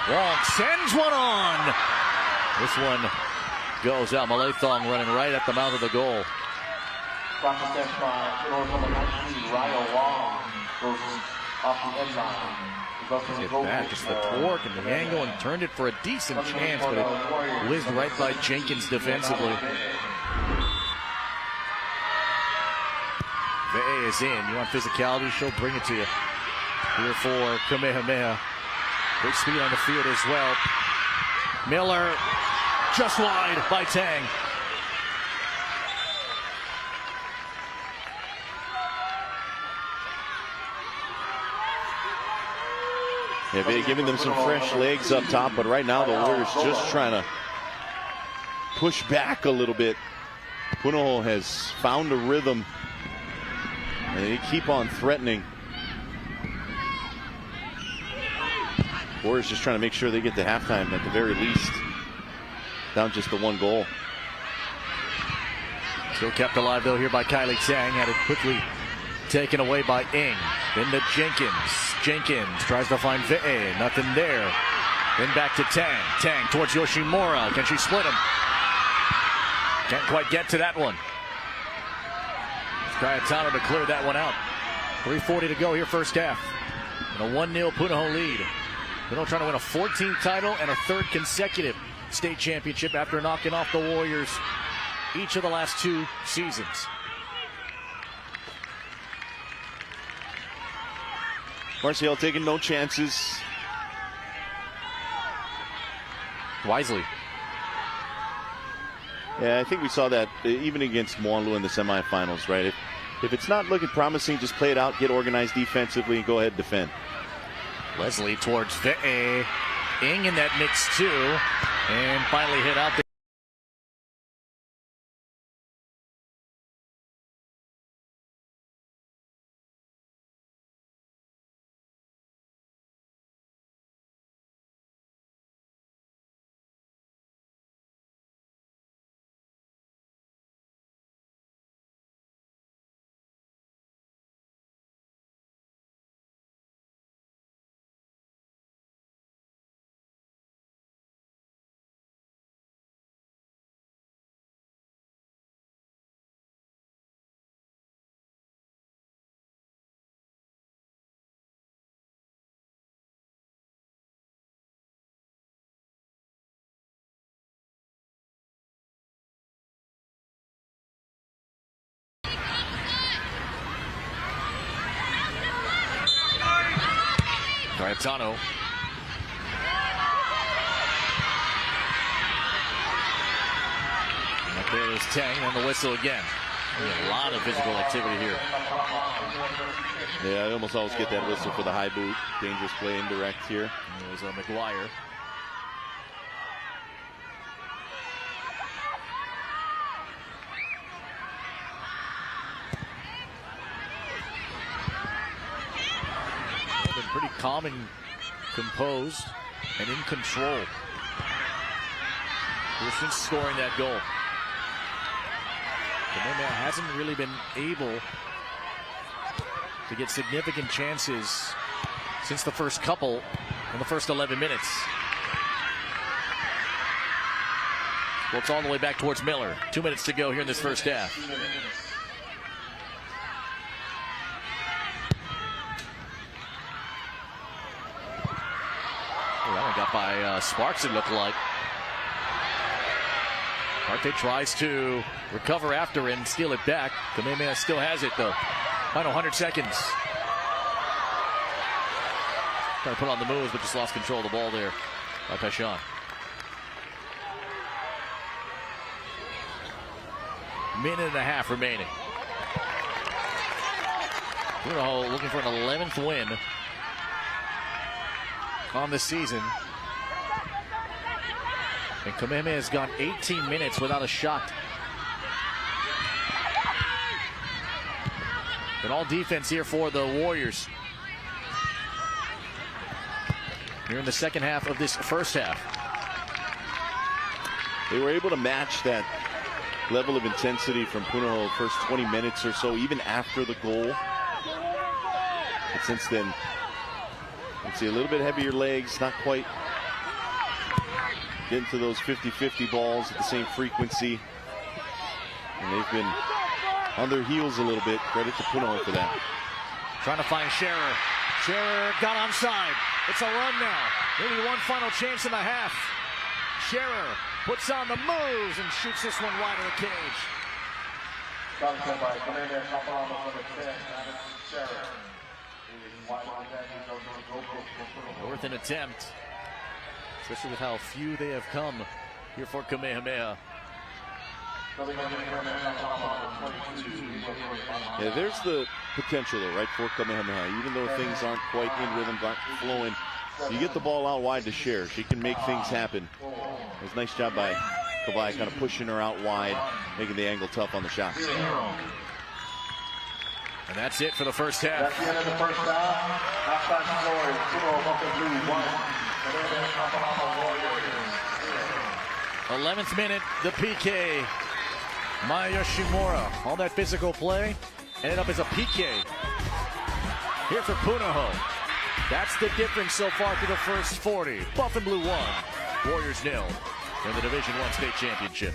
Wong sends one on. This one goes out. Malethong running right at the mouth of the goal. Get back, just the torque and the angle, and turned it for a decent chance, but it whizzed right by Jenkins defensively. VA is in. You want physicality? She'll bring it to you. Here for Kamehemeha. Great speed on the field as well. Miller just wide by Tang. Yeah, they're giving them some fresh legs up top, but right now the Warriors just trying to push back a little bit. Punahou has found a rhythm, and they keep on threatening. Warriors just trying to make sure they get to halftime at the very least. Down just the one goal. Still kept alive though here by Kylie Tang. Had it quickly taken away by Ng. Then to Jenkins. Jenkins tries to find Ve'e. Nothing there. Then back to Tang. Tang towards Yoshimura. Can she split him? Can't quite get to that one. Cayetano to clear that one out. 3:40 to go here first half. And a 1-0 Punahou lead. Punahou trying to win a 14th title and a third consecutive state championship after knocking off the Warriors each of the last 2 seasons. Marcial taking no chances. Wisely. Yeah, I think we saw that even against Moanlu in the semifinals, right? If it's not looking promising, just play it out, get organized defensively, and go ahead and defend. Leslie towards Ve'e. Ng in that mix too. And finally hit out there. Punahou. Up there is Tang, and the whistle again. A lot of physical activity here. Yeah, I almost always get that whistle for the high boot. Dangerous play, indirect here. There's McGuire. Been pretty calm and composed and in control. Since scoring that goal. Kamehemeha hasn't really been able to get significant chances since the first couple in the first 11 minutes. Well, it's all the way back towards Miller. 2 minutes to go here in this first half. Oh, that one got by Sparks, it looked like. Marte tries to recover after and steal it back. Kamehemeha still has it, though. Final 100 seconds. Trying to put on the moves, but just lost control of the ball there by Peshan. Minute and a half remaining. Punahou looking for an 11th win on the season. And Kamehemeha has gone 18 minutes without a shot. And all defense here for the Warriors. Here in the second half of this first half. They were able to match that level of intensity from Punahou the first 20 minutes or so, even after the goal. But since then, you can see a little bit heavier legs, not quite getting to those 50-50 balls at the same frequency. And they've been on their heels a little bit. Credit to Punahou for that. Trying to find Scherer. Scherer got onside. It's a run now. Maybe one final chance in the half. Scherer puts on the moves and shoots this one wide of the cage. Worth an attempt, especially with how few they have come here for Kamehemeha. Yeah, there's the potential though, right, for Kamehemeha. Even though things aren't quite in rhythm, aren't flowing, you get the ball out wide to Scherer. She can make things happen. It was a nice job by Kawhi, kind of pushing her out wide, making the angle tough on the shots. And that's it for the first half. That's the end of the first half. Halftime score is Punahou Bucket Blue 1. 11th minute, the PK. Maya Yoshimura, all that physical play ended up as a PK here for Punahou. That's the difference so far through the first 40. Buff and Blue 1, Warriors 0 in the Division I state championship.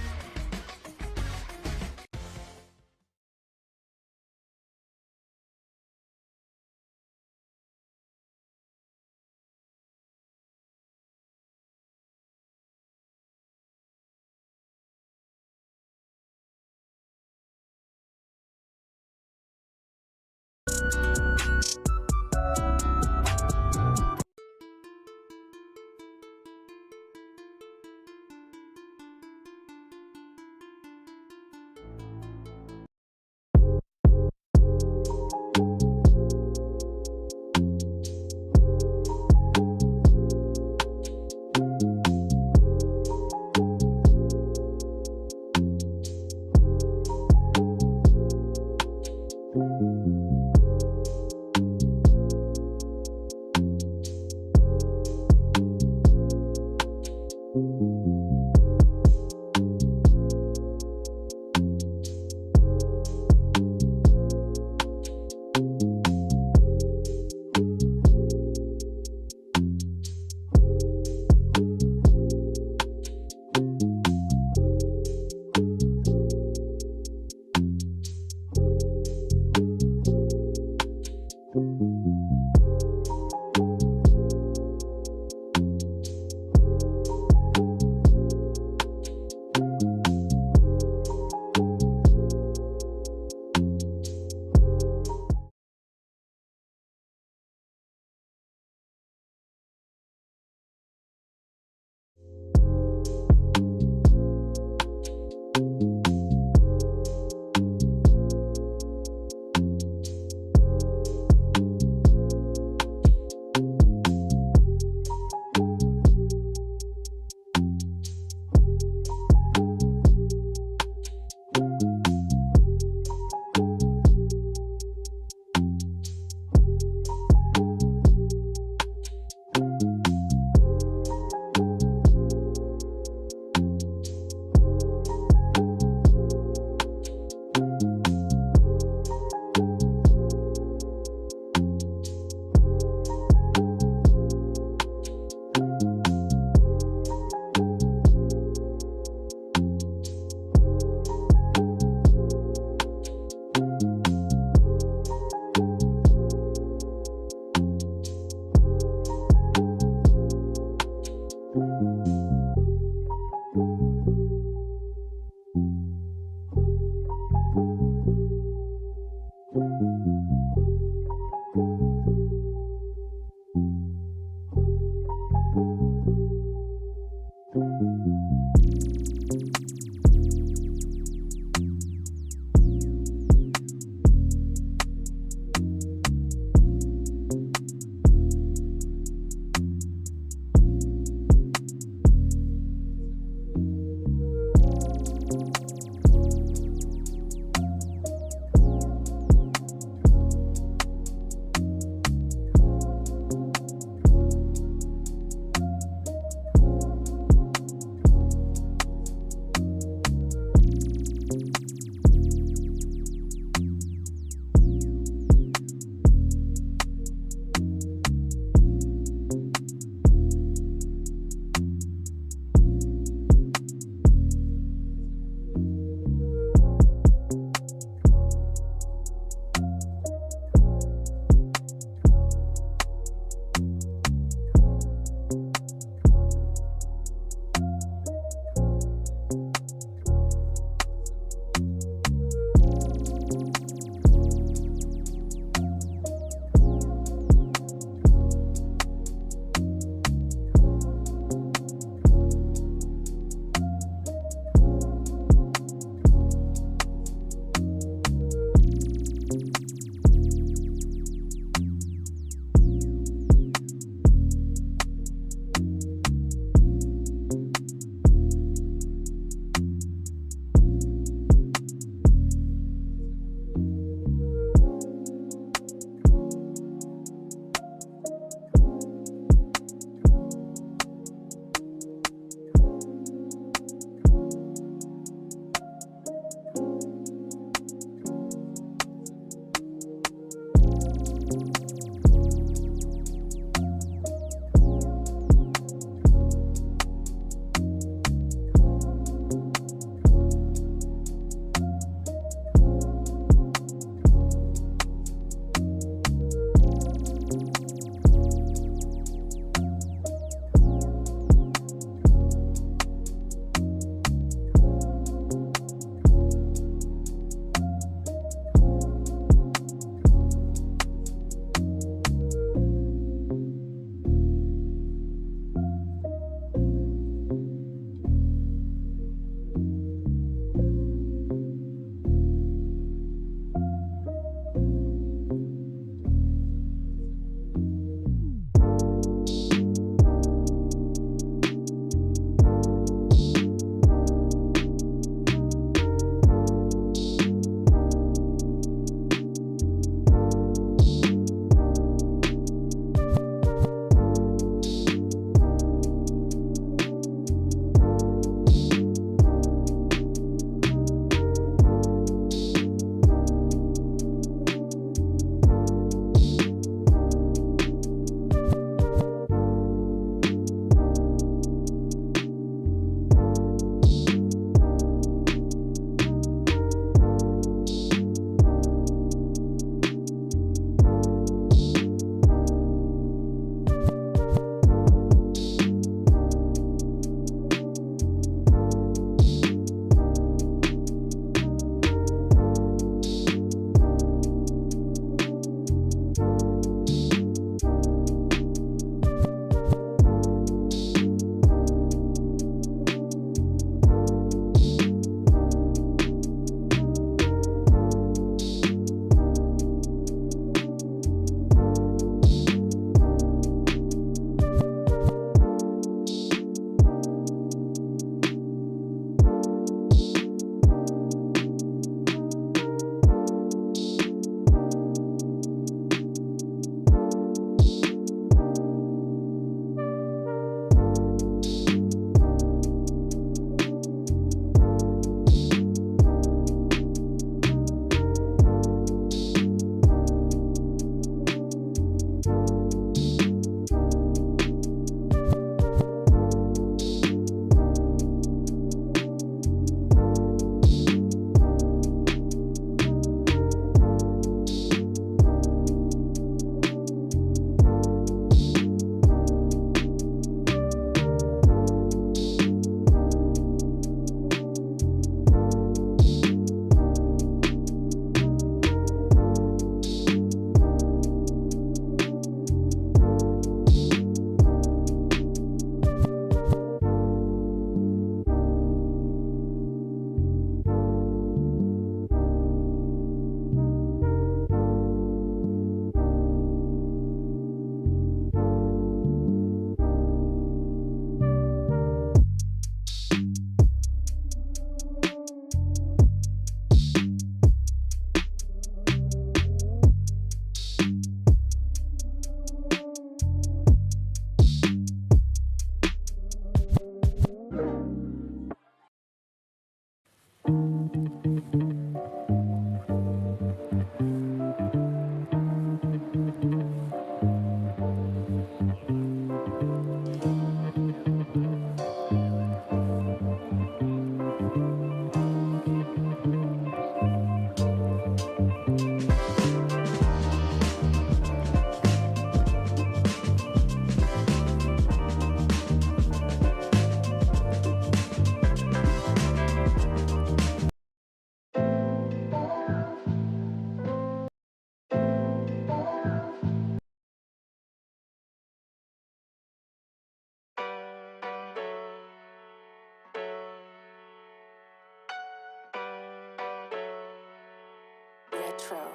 Retro.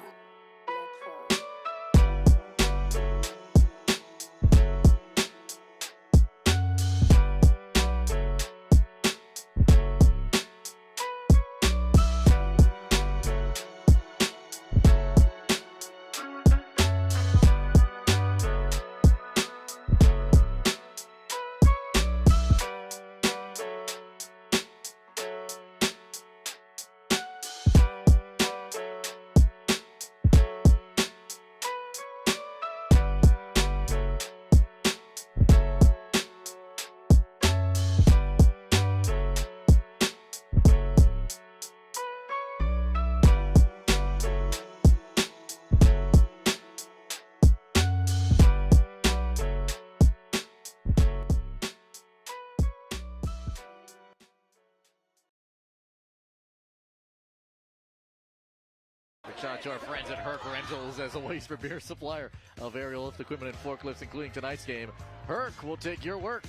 Shout out to our friends at Herc Rentals as a waste for beer supplier of aerial lift equipment and forklifts, including tonight's game. Herc will take your work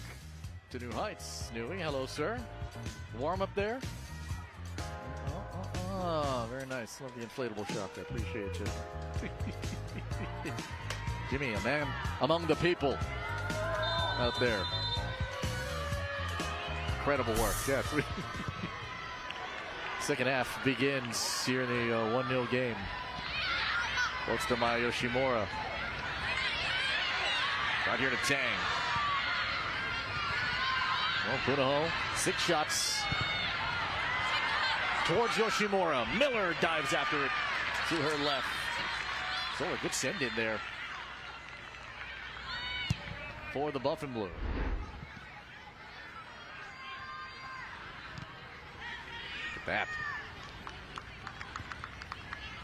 to new heights. Newey, hello, sir. Warm up there? Oh, very nice. Love the inflatable shop there. Appreciate you. Jimmy, a man among the people out there. Incredible work. Yes. Second half begins here in the 1-0 game. Looks to Maya Yoshimura. Right here to Tang. Well, Punahou, 6 shots towards Yoshimura. Miller dives after it to her left. So a good send in there for the Buff and Blue. That.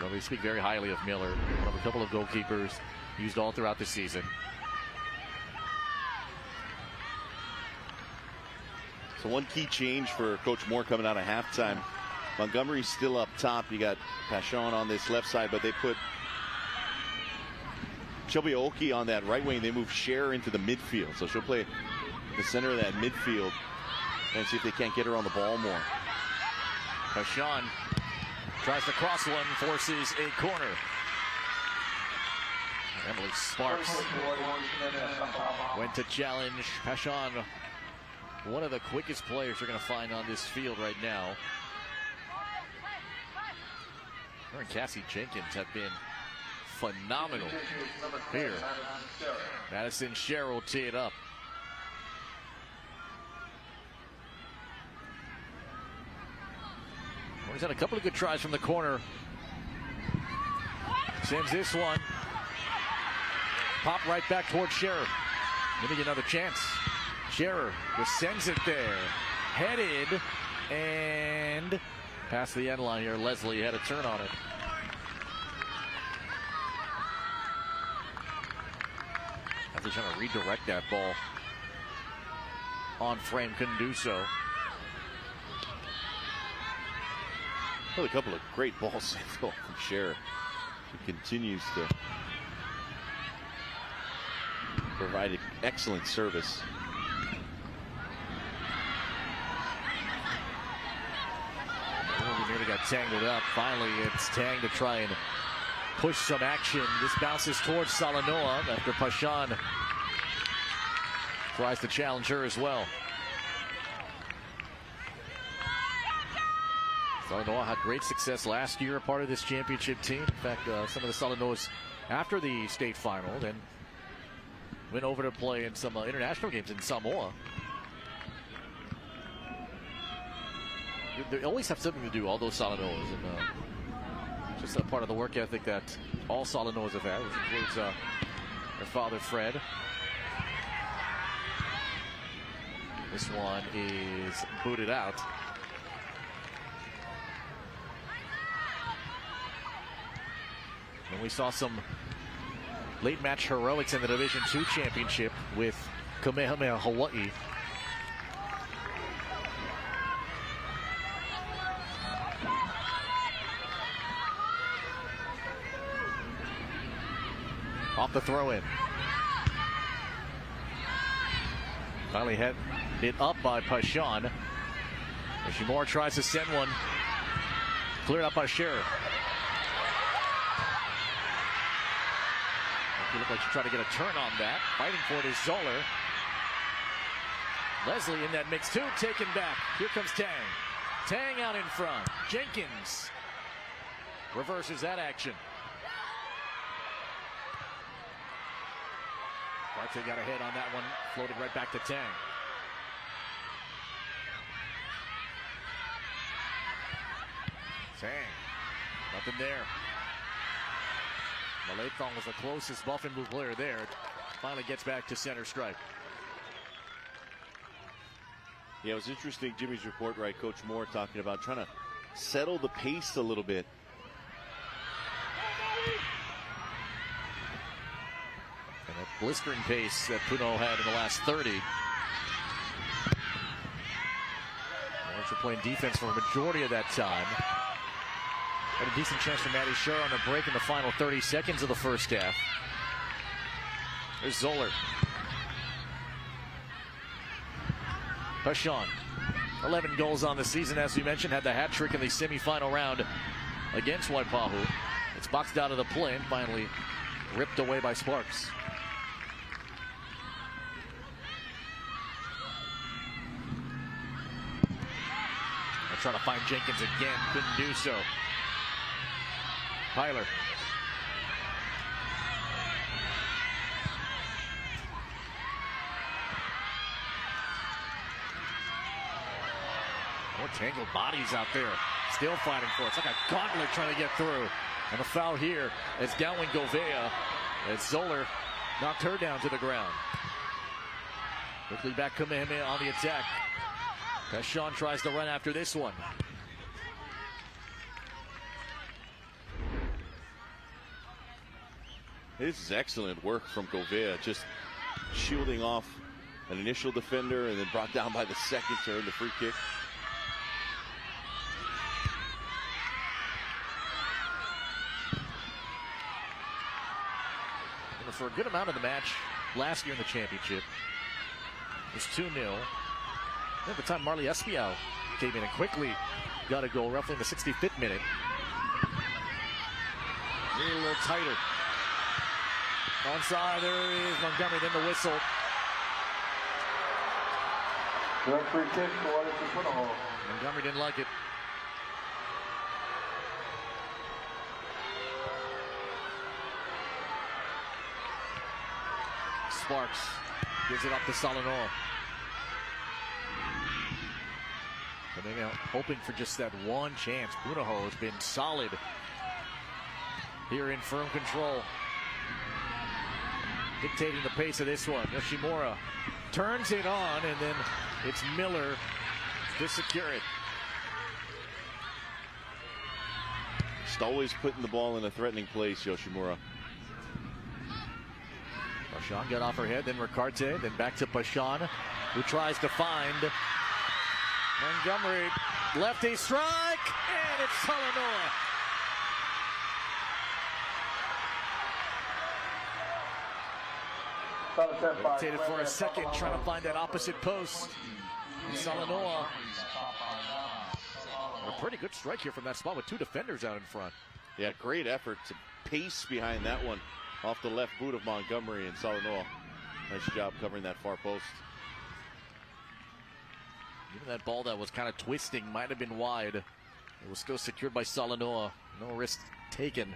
Well, we speak very highly of Miller, one of a couple of goalkeepers used all throughout the season. So one key change for Coach Moore coming out of halftime. Montgomery's still up top. You got Pachon on this left side, but they put Shelby Oki on that right wing. They move Cher into the midfield. So she'll play the center of that midfield and see if they can't get her on the ball more. Pachon tries to cross one, forces a corner. Emily Sparks went to challenge Pachon. One of the quickest players you're going to find on this field right now. Her and Cassie Jenkins have been phenomenal here. Madison Sherrill will tee it up. He's had a couple of good tries from the corner. Sends this one. Pop right back towards Scherer. Maybe another chance. Scherer just sends it there. Headed and past the end line here. Leslie had a turn on it. After trying to redirect that ball on frame, couldn't do so. Well, a couple of great balls from Scherer. He continues to provide excellent service. We nearly got tangled up. Finally, it's Tang to try and push some action. This bounces towards Salanoa after Pachon tries to challenge her as well. Salanoa had great success last year, a part of this championship team. In fact, some of the Salanoas after the state final then went over to play in some international games in Samoa. They always have something to do, all those Salanoas, and just a part of the work ethic that all Salanoas have had, which includes their father, Fred. This one is booted out. And we saw some late match heroics in the Division II championship with Kamehemeha Hawaii. Off the throw-in. Finally had it up by Pachon. Yoshimura tries to send one. Cleared up by Scherer. looked like she tried to get a turn on that. Fighting for it is Zoller. Leslie in that mix too, taken back. Here comes Tang. Tang out in front. Jenkins reverses that action. Carte got ahead on that one, floated right back to Tang. Tang, nothing there. Malathong was the closest Buffin Blue player there. Finally gets back to center stripe. Yeah, it was interesting, Jimmy's report, right? Coach Moore talking about trying to settle the pace a little bit. And that blistering pace that Punahou had in the last 30. Orange were playing defense for a majority of that time. Had a decent chance for Maddie Scher on the break in the final 30 seconds of the first half. There's Zoller. Pashon, 11 goals on the season, as we mentioned, had the hat trick in the semifinal round against Waipahu. It's boxed out of the play and finally ripped away by Sparks. They're trying to find Jenkins again, couldn't do so. Tyler. More tangled bodies out there, still fighting for it. It's like a gauntlet trying to get through. And a foul here as Gowan Govea, as Zoller knocked her down to the ground. Quickly back Kamehemeha on the attack. Pashon tries to run after this one. This is excellent work from Govea, just shielding off an initial defender and then brought down by the second to earn the free kick. And for a good amount of the match last year in the championship, it was 2-0. At the time, Marley Espiau came in and quickly got a goal roughly in the 65th minute. A little tighter. Onside, there is Montgomery, then the whistle. Direct free kick awarded to Punahou. Montgomery didn't like it. Sparks gives it up to Salanoa. Kamehemeha hoping for just that one chance. Punahou has been solid here in firm control, dictating the pace of this one. Yoshimura turns it on, and then it's Miller to secure it. Just always putting the ball in a threatening place, Yoshimura. Pashon got off her head, then Ricarte, then back to Pashon, who tries to find Montgomery. Lefty strike, and it's Salanoa. Rotated for a second, trying to find that opposite post. And Salanoa. A pretty good strike here from that spot with two defenders out in front. Yeah, great effort to pace behind that one off the left boot of Montgomery, and Salanoa. Nice job covering that far post. Even that ball that was kind of twisting might have been wide. It was still secured by Salanoa. No risk taken.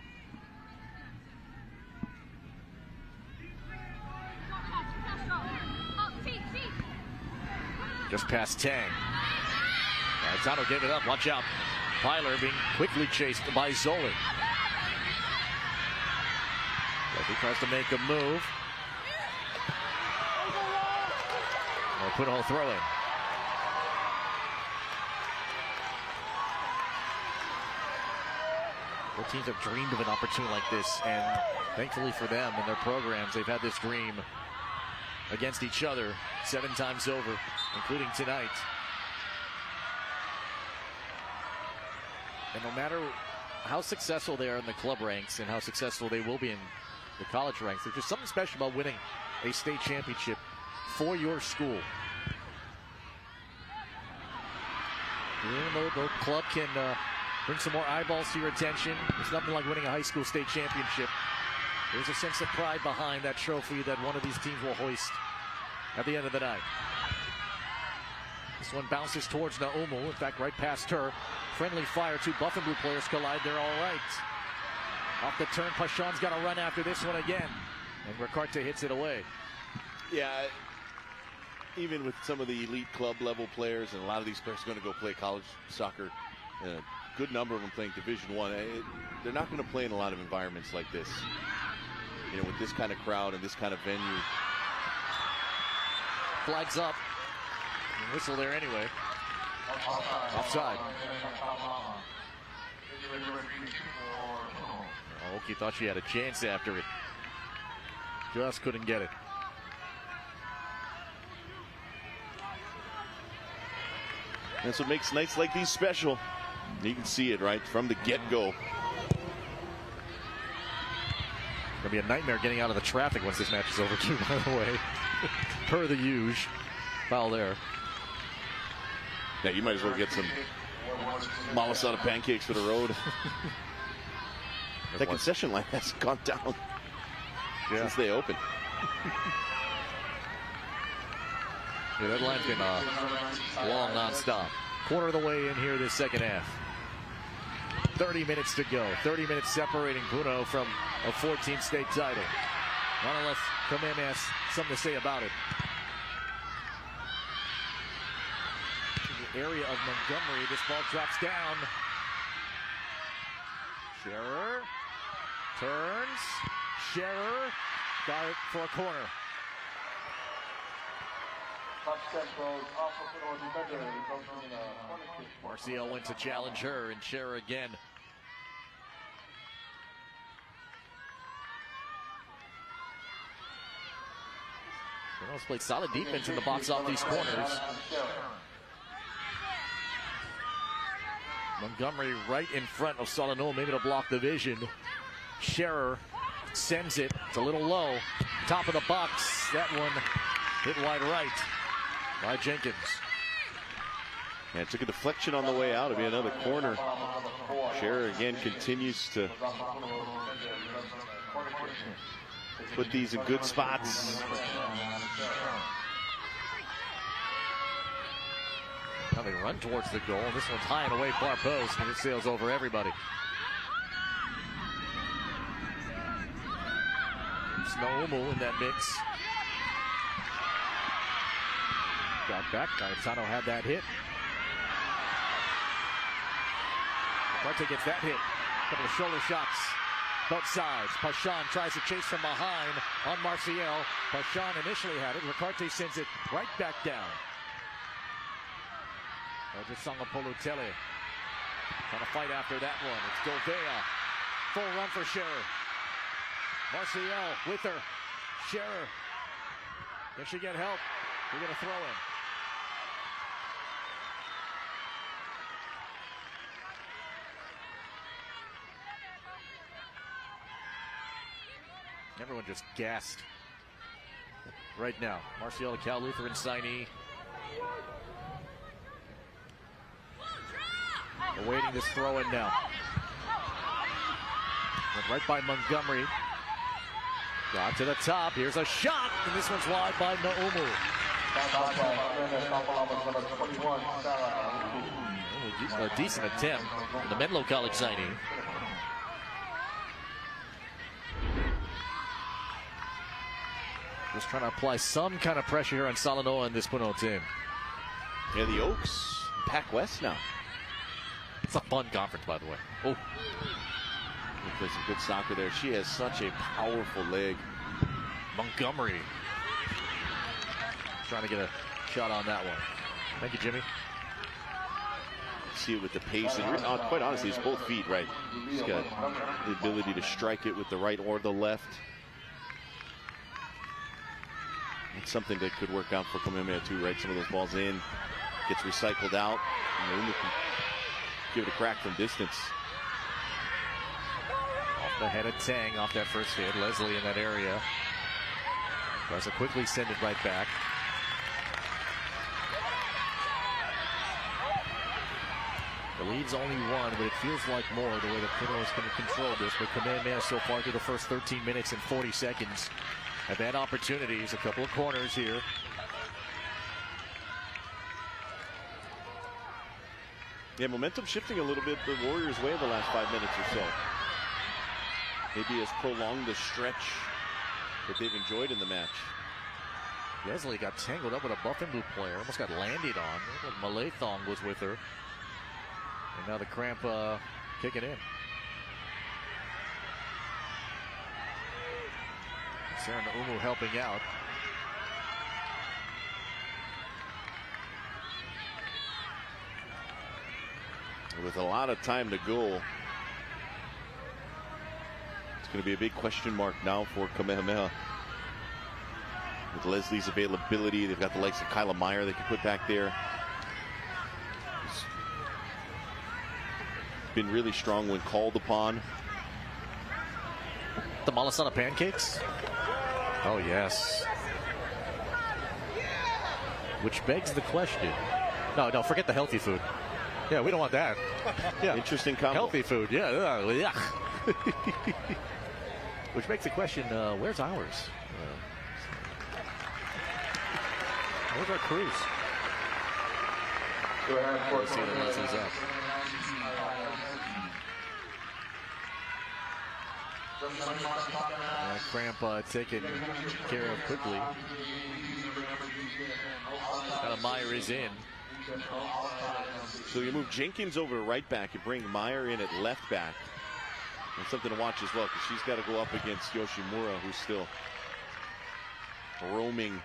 Just past Tang. Zano gave it up. Watch out. Tyler being quickly chased by Zoller. He tries to make a move. Punahou throw-in. Both teams have dreamed of an opportunity like this, and thankfully for them and their programs, they've had this dream against each other 7 times over, including tonight. And no matter how successful they are in the club ranks and how successful they will be in the college ranks, there's just something special about winning a state championship for your school. Even though the club can bring some more eyeballs to your attention, it's nothing like winning a high school state championship There's a sense of pride behind that trophy that one of these teams will hoist at the end of the night. This one bounces towards Naumu, in fact, right past her. Friendly fire, two buff and blue players collide, they're all right. Off the turn, Pashon's got to run after this one again. And Ricarte hits it away. Yeah, even with some of the elite club level players, and a lot of these players are going to go play college soccer, a good number of them playing Division I, they're not going to play in a lot of environments like this. You know, with this kind of crowd and this kind of venue. Flags up. Whistle there anyway. Offside. Oki thought she had a chance after it. Just couldn't get it. That's what makes nights like these special. You can see it right from the get-go. Gonna be a nightmare getting out of the traffic once this match is over too, by the way. Per the usual. Foul there. Yeah, you might as well get some malasada pancakes for the road. That concession line has gone down since they opened. Yeah, that line's been long non-stop. Quarter of the way in here this second half. 30 minutes to go. 30 minutes separating Punahou from a 14th state title. Not unless Kamehemeha has something to say about it. In the area of Montgomery, this ball drops down. Scherer turns. Scherer got it for a corner. Marcial went to challenge her, and Scherer again. Punahou's played solid defense in the box off these corners. Montgomery right in front of Solano, maybe to block the vision. Scherer sends it. It's a little low. Top of the box. That one hit wide right by Jenkins. And it took a deflection on the way out. It'll be another corner. Scherer again continues to put these in good spots. Now they run towards the goal. This one's high and away, far post, and it sails over everybody. Naumu in that mix. Got back. Gaetano had that hit. Ricarte gets that hit. Couple of shoulder shots. Both sides. Pashon tries to chase from behind on Marcial. Pashon initially had it. Ricarte sends it right back down. Sangapolutele trying to fight after that one. It's Govea. Full run for Scherer. Marcial with her. Scherer. Can she get help? We're going to throw in. Everyone just gasped right now. Marcial, the Cal Lutheran signee. Awaiting this throw in now. Went right by Montgomery. Got to the top. Here's a shot, and this one's wide by Naumu. A decent attempt from the Menlo College signee. Just trying to apply some kind of pressure here on Solano and this Punahou team. Yeah, the Oaks, Pac West now. It's a fun conference, by the way. Oh, He plays some good soccer there. She has such a powerful leg. Montgomery trying to get a shot on that one. Thank you, Jimmy. See it with the pace, and quite honestly, it's both feet, right? She's got the ability to strike it with the right or the left. It's something that could work out for Kamehemeha too, right? Some of those balls in, gets recycled out, and Naumu can give it a crack from distance. Off the head of Tang, off that first hit. Leslie in that area. Tries to quickly send it right back. The lead's only one, but it feels like more the way that Punahou is going to control this. But Kamehemeha so far through the first 13 minutes and 40 seconds have had opportunities, a couple of corners here. Yeah, momentum shifting a little bit the Warriors' way the last 5 minutes or so. Maybe has prolonged the stretch that they've enjoyed in the match. Leslie got tangled up with a Buff and Blue player, almost got landed on. Malathong was with her. And now the cramp kicking in. Sarah Naumu helping out. With a lot of time to go, it's going to be a big question mark now for Kamehemeha. With Leslie's availability, they've got the likes of Kyla Meyer they can put back there. He's been really strong when called upon. The malasana pancakes? Oh, yes. Which begs the question. No, forget the healthy food. Yeah, we don't want that. Yeah, interesting combo. Healthy food, yeah. Which makes the question, where's ours? Where's our cruise? Let's see the Leslie's up. Cramp taken care of quickly. Meyer is in. So you move Jenkins over to right back. You bring Meyer in at left back. And something to watch as well, because she's got to go up against Yoshimura, who's still roaming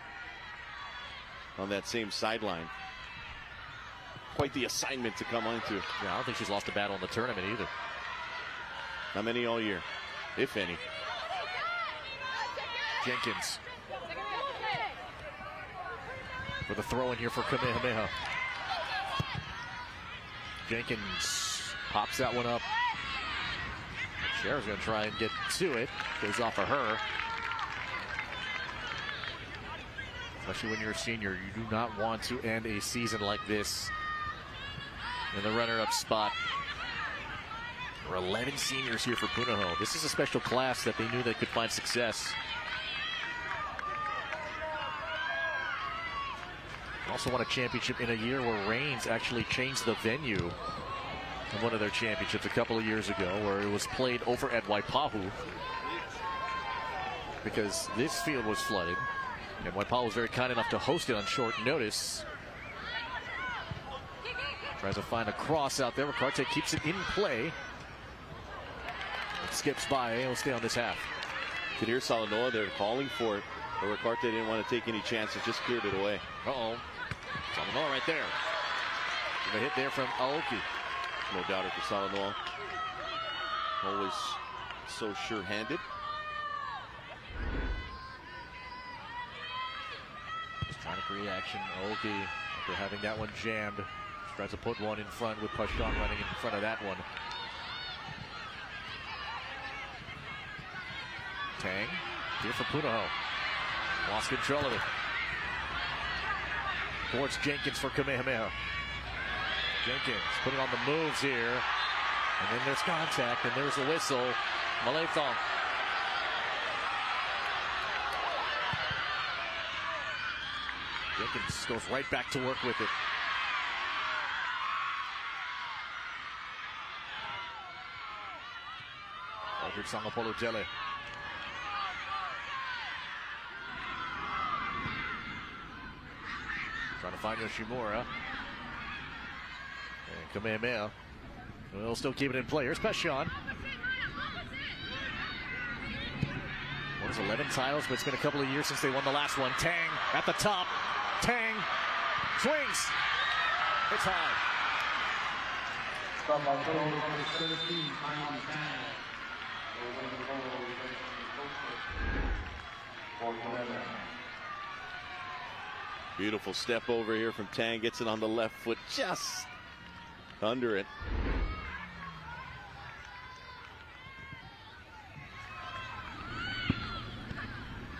on that same sideline. Quite the assignment to come onto. Yeah, I don't think she's lost a battle in the tournament either. Not many all year, if any. Jenkins with a throw in here for Kamehemeha. Jenkins pops that one up. Cher's going to try and get to it. Goes off of her. Especially when you're a senior, you do not want to end a season like this in the runner-up spot. There are 11 seniors here for Punahou. This is a special class that they knew they could find success. Also won a championship in a year where Reigns actually changed the venue of one of their championships a couple of years ago, where it was played over at Waipahu because this field was flooded, and Waipahu was very kind enough to host it on short notice. Tries to find a cross out there. Ricarte keeps it in play. It skips by. He'll stay on this half. You could hear Salanoa there calling for it, but Ricarte didn't want to take any chances, just cleared it away. Uh-oh. Salanoa right there. The hit there from Aoki. No doubter for Salanoa. Always so sure-handed. Just trying to create action. Aoki, after having that one jammed, tries to put one in front with Pashan running in front of that one. Tang here for Punahou. Lost control of it. Towards Jenkins for Kamehemeha. Jenkins put it on the moves here. And then there's contact, and there's a whistle. Malathong. Jenkins goes right back to work with it. Eldred Sangapolutele. Trying to find Yoshimura. And Kamehemeha will still keep it in play. Here's Pashan. What is 11 titles, but it's been a couple of years since they won the last one. Tang at the top. Tang swings. It's high. Beautiful step over here from Tang. Gets it on the left foot, just under it.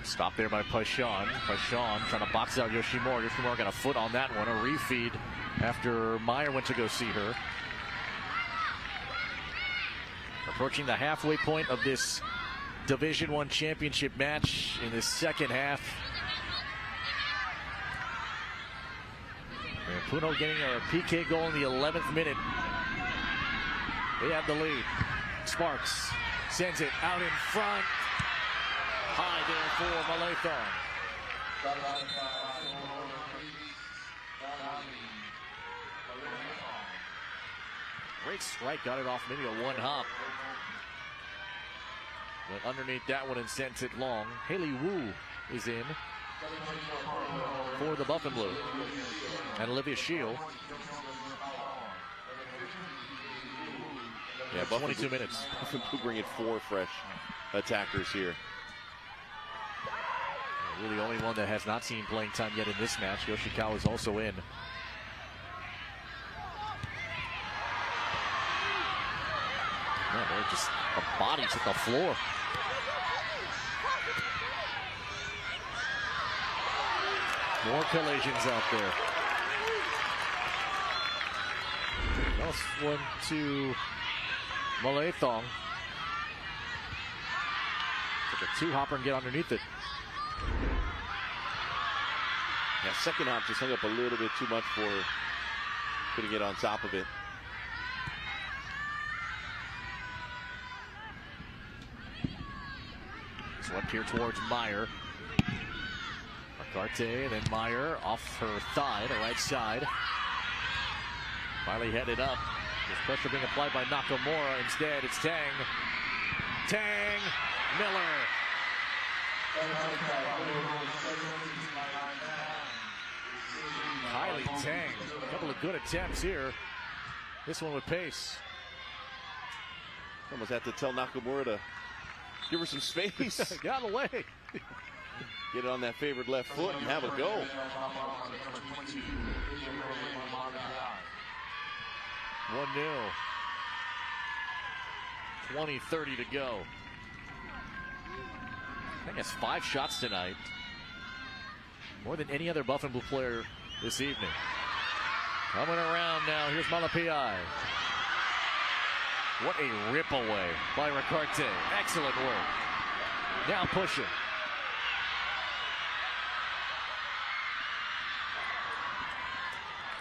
Stop there by Pashan. Pashan trying to box out Yoshimura. Yoshimura got a foot on that one. A refeed after Meyer went to go see her. Approaching the halfway point of this Division I championship match in the second half. And Punahou getting a PK goal in the 11th minute. They have the lead. Sparks sends it out in front. High there for Malathong. Great strike, got it off maybe a one hop. But underneath that one and sends it long. Haley Wu is in for the Buff and Blue. And Olivia Shield. Yeah, 22 minutes. Buff and Blue bringing 4 fresh attackers here. Really the only one that has not seen playing time yet in this match. Yoshikawa is also in. Yeah, they're just bodies at the floor. More collisions out there. Else one to Malathong. Took a two-hopper and get underneath it. Yeah, second hop just hung up a little bit too much for her. Couldn't get on top of it. Swept here towards Meyer. Carte, then Meyer off her thigh, the right side. Finally headed up. There's pressure being applied by Nakamura. Instead, it's Tang. Tang, Miller. Kylie Tang. A couple of good attempts here. This one with pace. Almost had to tell Nakamura to give her some space. Get out of the way. Get it on that favored left foot and have a go. 1-0. 20-30 to go. I think that's 5 shots tonight. More than any other Buff and Blue player this evening. Coming around now, here's Malapai. What a rip away by Ricarte. Excellent work. Now pushing.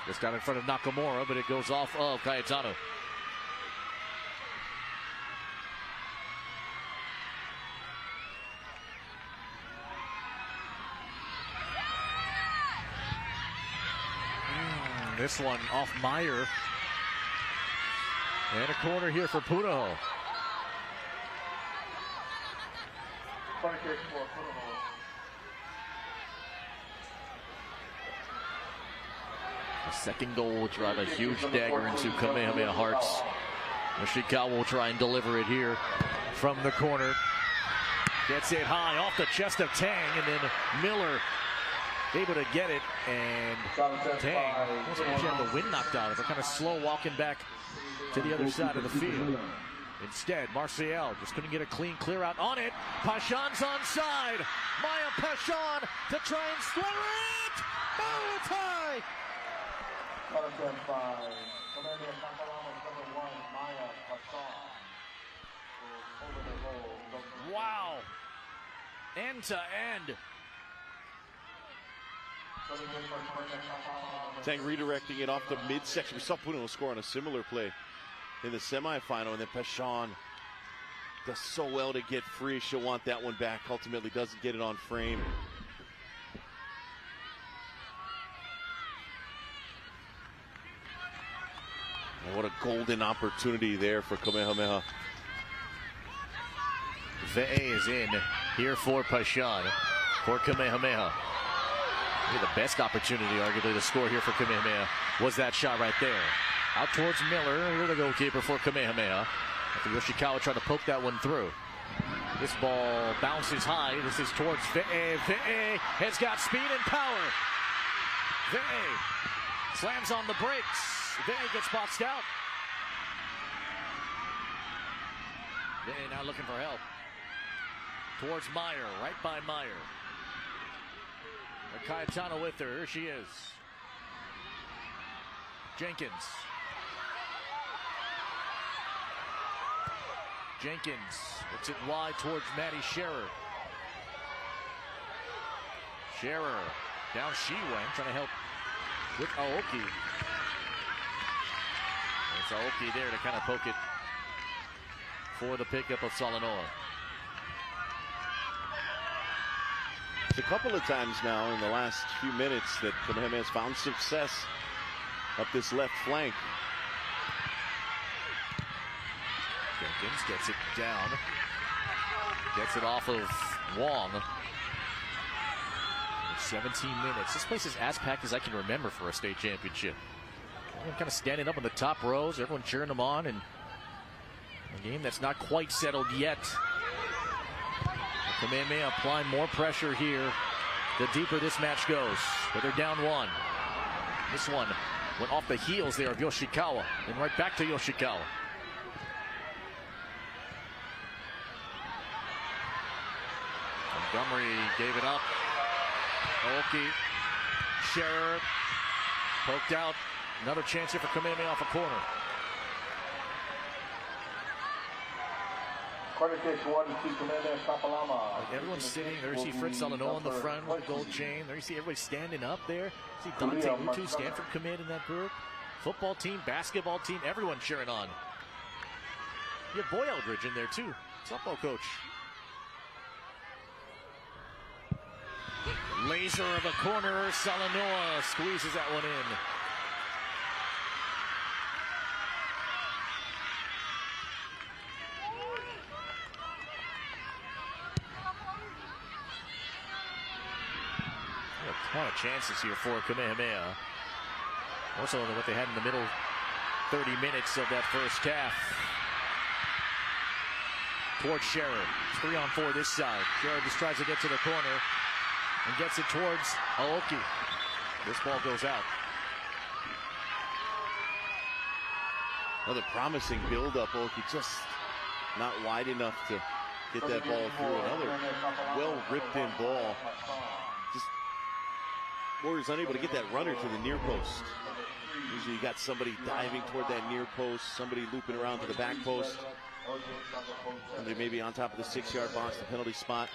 Just got in front of Nakamura, but it goes off of Cayetano. This one off Meyer. And a corner here for Punahou. The second goal will drive a huge dagger into Kamehemeha hearts. Yoshikawa will try and deliver it here from the corner. Gets it high off the chest of Tang, and then Miller able to get it, and Tang almost like she had the wind knocked out of her, kind of slow walking back to the other side of the field. Instead, Marcial just couldn't get a clean clear out on it. Pashan's onside. Maya Pashan to try and square it. Oh, it's high. Wow. End to end. Tang redirecting it off the midsection. We saw Punahou score on a similar play in the semifinal, and then Pashan does so well to get free. She'll want that one back. Ultimately doesn't get it on frame. And what a golden opportunity there for Kamehemeha. Ve'e is in here for Pashan, for Kamehemeha. Maybe the best opportunity, arguably, to score here for Kamehemeha was that shot right there. Out towards Miller, here the goalkeeper for Kamehemeha. After Yoshikawa tried to poke that one through. This ball bounces high. This is towards Ve'e. Ve'e has got speed and power. Ve'e slams on the brakes. Ve'e gets boxed out. Ve'e now looking for help. Towards Meyer, right by Meyer. Cayetano with her. Here she is. Jenkins. Jenkins puts it wide towards Maddie Scherer. Scherer, down she went, trying to help with Aoki. It's Aoki there to kind of poke it for the pickup of Salanoa. It's a couple of times now in the last few minutes that Kamehemeha has found success up this left flank. Jenkins gets it down. Gets it off of Wong. 17 minutes. This place is as packed as I can remember for a state championship. Everyone kind of standing up in the top rows, everyone cheering them on, and a game that's not quite settled yet. Kamehemeha applying more pressure here the deeper this match goes. But they're down one. This one went off the heels there of Yoshikawa and right back to Yoshikawa. Montgomery gave it up. Aoki, Scherer, poked out. Another chance here for Kamehemeha off a corner. Like everyone's sitting. There you see Fritz Salanoa in the front with the gold chain. There you see everybody standing up there. See Dante Utu, Stanford commit in that group. Football team, basketball team, everyone cheering on. You have Boy Eldridge in there too, softball coach. Laser of a corner, Salanoa squeezes that one in. A ton of chances here for Kamehemeha. More so than what they had in the middle 30 minutes of that first half. Towards Scherer. It's 3-on-4 this side. Scherer just tries to get to the corner and gets it towards Aoki. This ball goes out. Another promising build-up. Aoki just not wide enough to get that ball through. Another well-ripped-in ball. Just Warriors unable to get that runner to the near post. Usually you got somebody diving toward that near post, somebody looping around to the back post. Somebody maybe on top of the 6-yard box, the penalty spot.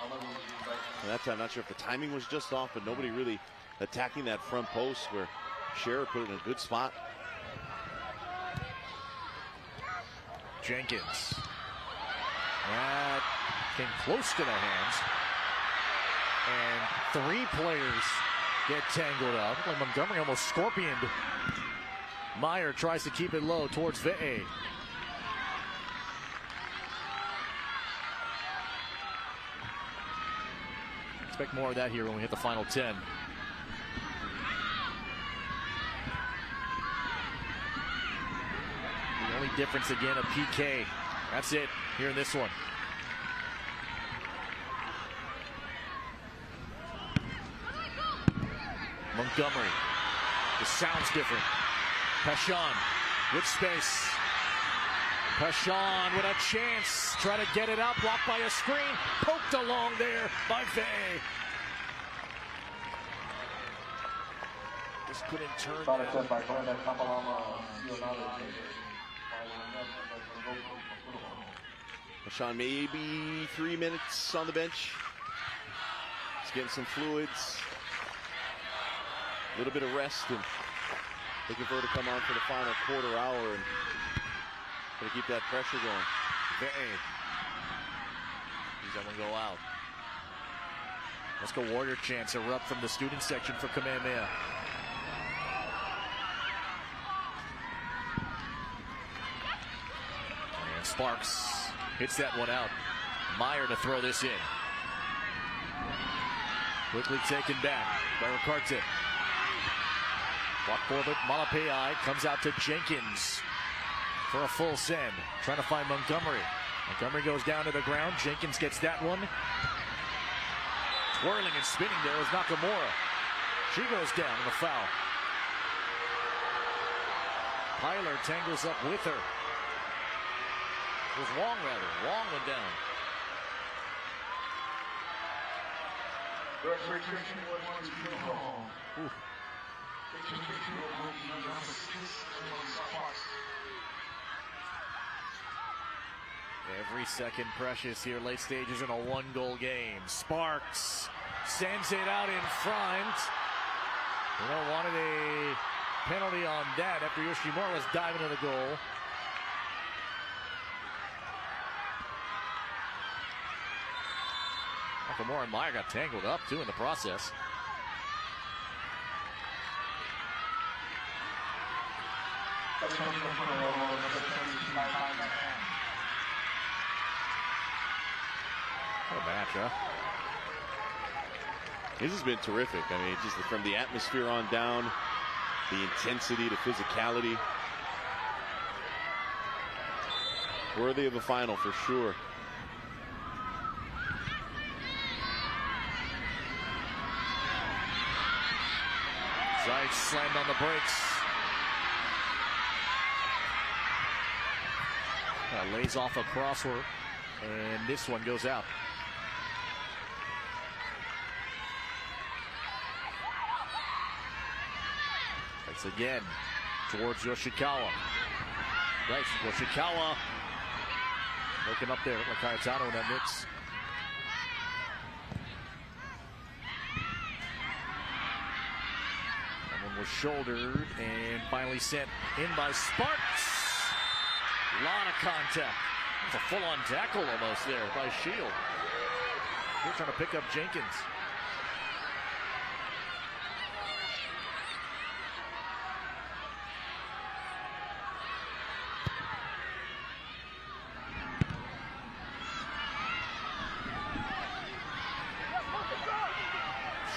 And that time, I'm not sure if the timing was just off, but nobody really attacking that front post where Scherer put it in a good spot. Jenkins. That came close to the hands. And 3 players get tangled up. Like Montgomery almost scorpioned. Meyer tries to keep it low towards Ve'e. Expect more of that here when we hit the final 10. The only difference again, a PK. That's it here in this one. Montgomery. This sounds different. Pashan with space. Pashan with a chance. Try to get it out. Blocked by a screen. Poked along there by Ve'e. Just couldn't turn that. Pashan maybe 3 minutes on the bench. He's getting some fluids. A little bit of rest and looking for her to come on for the final quarter hour and to keep that pressure going. Ve'e. Does that one go out? Let's go Warrior chants erupt from the student section for Kamehemeha. And Sparks hits that one out. Meyer to throw this in. Quickly taken back by Ricarte. Walk forward, Malapai comes out to Jenkins for a full send. Trying to find Montgomery. Montgomery goes down to the ground. Jenkins gets that one. Twirling and spinning there is Nakamura. She goes down in the foul. Pyler tangles up with her. It was Wong rather. Wong went down. Ooh. Every second precious here, late stages in a one-goal game. Sparks sends it out in front. Wanted a penalty on that after Yoshimura was diving to the goal. Nakamura and Meyer got tangled up too in the process. What a match, huh? This has been terrific. I mean, just from the atmosphere on down, the intensity, the physicality. Worthy of a final for sure. Zayt slammed on the brakes. Lays off a crossword, and this one goes out. It's again towards Yoshikawa. Right, Yoshikawa looking up there. Like Cayetano in that mix. That one was shouldered and finally sent in by Sparks. A lot of contact. It's a full-on tackle almost there by Shield. They're trying to pick up Jenkins.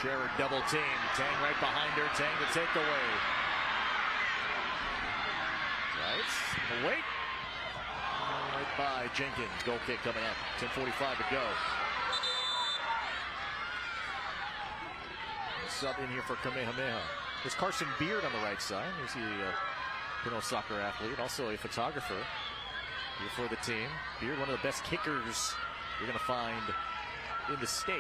Scherer double team. Tang right behind her. Tang the takeaway. Right. Wait. Right by Jenkins. Goal kick coming up. 10:45 to go. Sub in here for Kamehemeha. There's Carson Beard on the right side. He's a Punahou soccer athlete, also a photographer here for the team. Beard, one of the best kickers you're going to find in the state.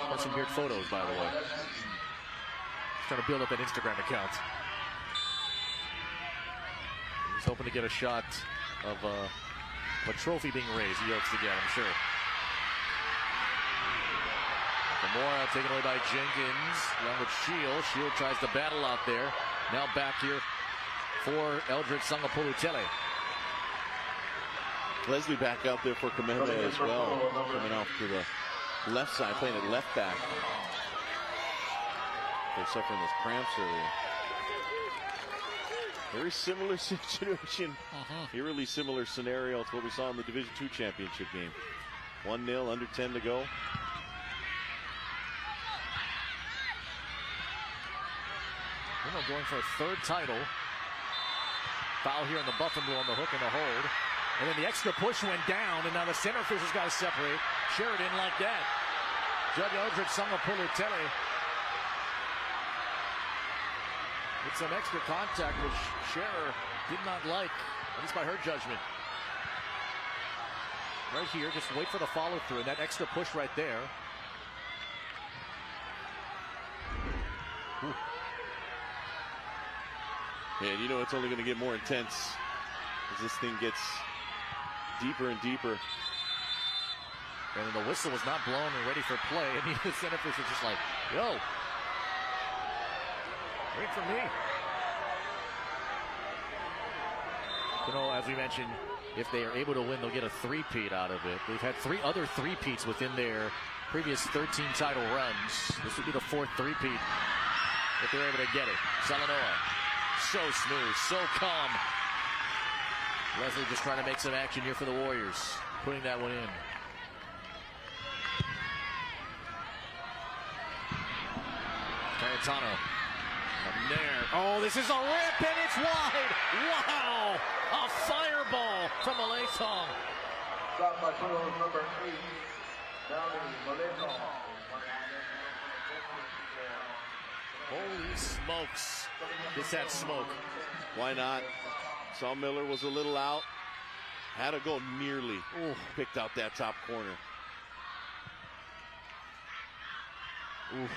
Carson Beard photos, by the way. He's trying to build up an Instagram account. He's hoping to get a shot of a trophy being raised. He hopes to get, I'm sure. Gamora taken away by Jenkins, along with Shield. Shield tries to battle out there. Now back here for Eldred Sangapolutele. Leslie back out there for Kamehemeha as well. Coming off to the left side, playing at left back. They're suffering those cramps earlier. Very similar situation. Eerily similar scenario to what we saw in the Division II championship game. 1-0, under 10 to go. Going for a third title. Foul here in the Buffalo on the hook and the hold. And then the extra push went down, and now the center officials got to separate. Scherer didn't like that. Judge Eldred Sangapolutele with some extra contact, which Scherer did not like, at least by her judgment. Right here, just wait for the follow through, and that extra push right there. Ooh. And you know it's only going to get more intense as this thing gets deeper and deeper. And the whistle was not blown and ready for play. And the center official was just like, yo, wait for me. You know, as we mentioned, if they are able to win, they'll get a three-peat out of it. They've had 3 other three-peats within their previous 13 title runs. This would be the 4th three-peat if they're able to get it. Salanoa. So smooth, so calm. Leslie just trying to make some action here for the Warriors. Putting that one in. Cayetano. From there. Oh, this is a rip and it's wide. Wow. A fireball from Maletong. Shot by Punahou number 8. Down to Maletong. Holy smokes. This had smoke. Why not? Saw Miller was a little out. Had to go nearly. Ooh. Picked out that top corner. Ooh.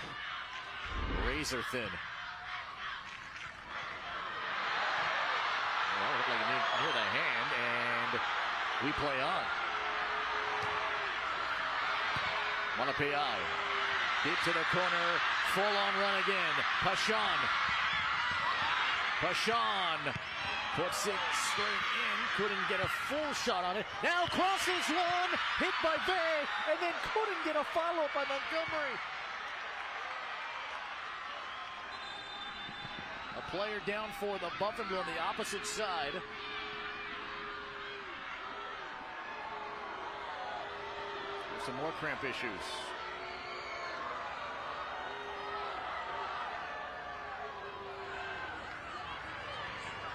Razor thin. Well, that looked like a knee. We play on. Malapai. Deep to the corner. Full-on run again. Pashan puts it straight in. Couldn't get a full shot on it. Now crosses one. Hit by Bay. And then couldn't get a follow-up by Montgomery. A player down for the Buffalo on the opposite side. There's some more cramp issues.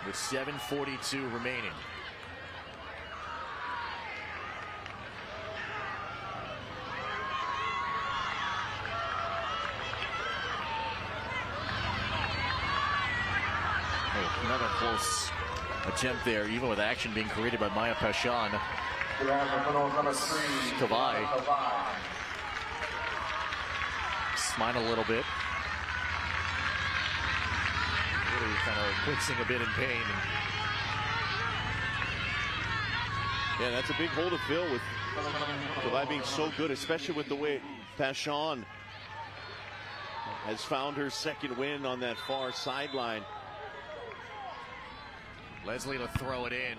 With 7:42 remaining. Another close attempt there, even with action being created by Maya Pashan. Kavai. Smile a little bit. Really kind of wincing a bit in pain. Yeah, that's a big hole to fill with Kavai being so good, especially with the way Pashan has found her second win on that far sideline. Leslie to throw it in.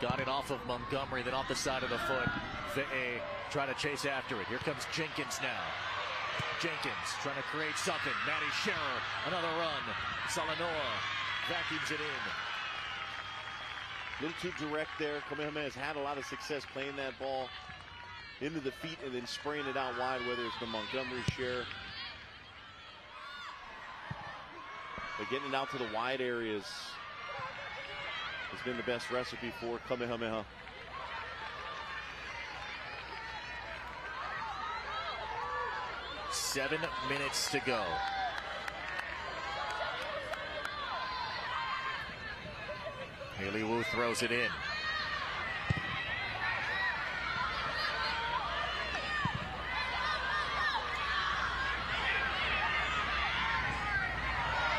Got it off of Montgomery, then off the side of the foot. Ve'e trying to chase after it. Here comes Jenkins now. Jenkins trying to create something. Maddie Scherer, another run. Salanoa vacuums it in. A little too direct there. Kamehemeha has had a lot of success playing that ball into the feet and then spraying it out wide, whether it's the Montgomery Scherer. But getting it out to the wide areas has been the best recipe for Kamehemeha. Seven minutes to go. Haley Wu throws it in.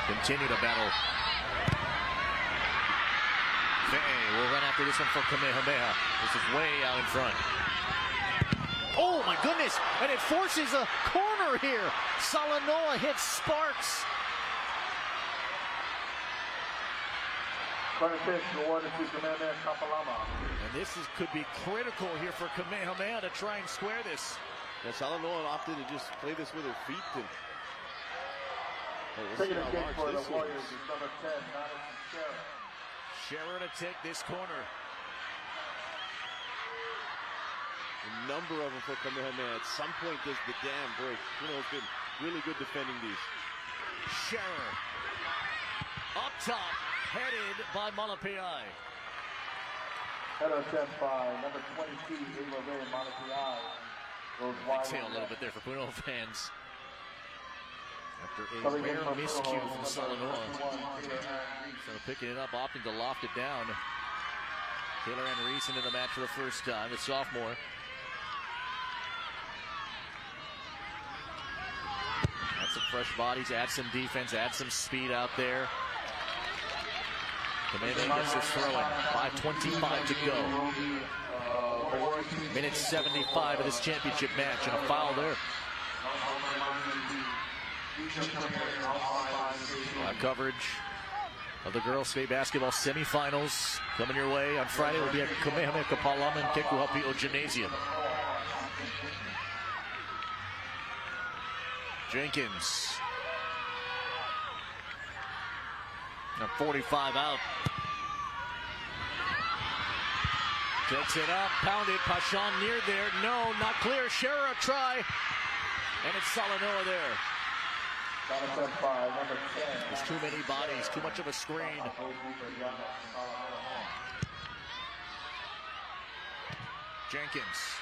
Continue to battle. Ve'e will run after this one for Kamehemeha. This is way out in front. Oh my goodness! And it forces a corner here. Salanoa hits Sparks. And this could be critical here for Kamehemeha to try and square this. Yeah, Salanoa opted to just play this with her feet. And Taking a kick for the Warriors is number 10, Madison Scherer. Scherer to take this corner. A number of them for Kamehemeha. At some point does the dam break. Punahou's been really good defending these. Scherer up top, headed by Malapai. Head attempt by number 22, Ava Malapai. Exhale a little bit there for Punahou fans. After a rare miscue from Salanoa. So picking it up, opting to loft it down. Taylor Andreessen in the match for the first time, the sophomore. Add some fresh bodies, add some defense, add some speed out there. Kamehemeha gets this throw in. 5:25 to go. Minute 75 of this championship match, and a foul there. Live coverage of the girls' state basketball semifinals coming your way on Friday. Will be at Kamehemeha Kapalama and Kekuhapi'o Gymnasium. Jenkins. Now 45 out. Takes it up, pounded. Pashan near there. No, not clear. Scherer try. And it's Salanoa there. There's too many bodies, too much of a screen. Jenkins.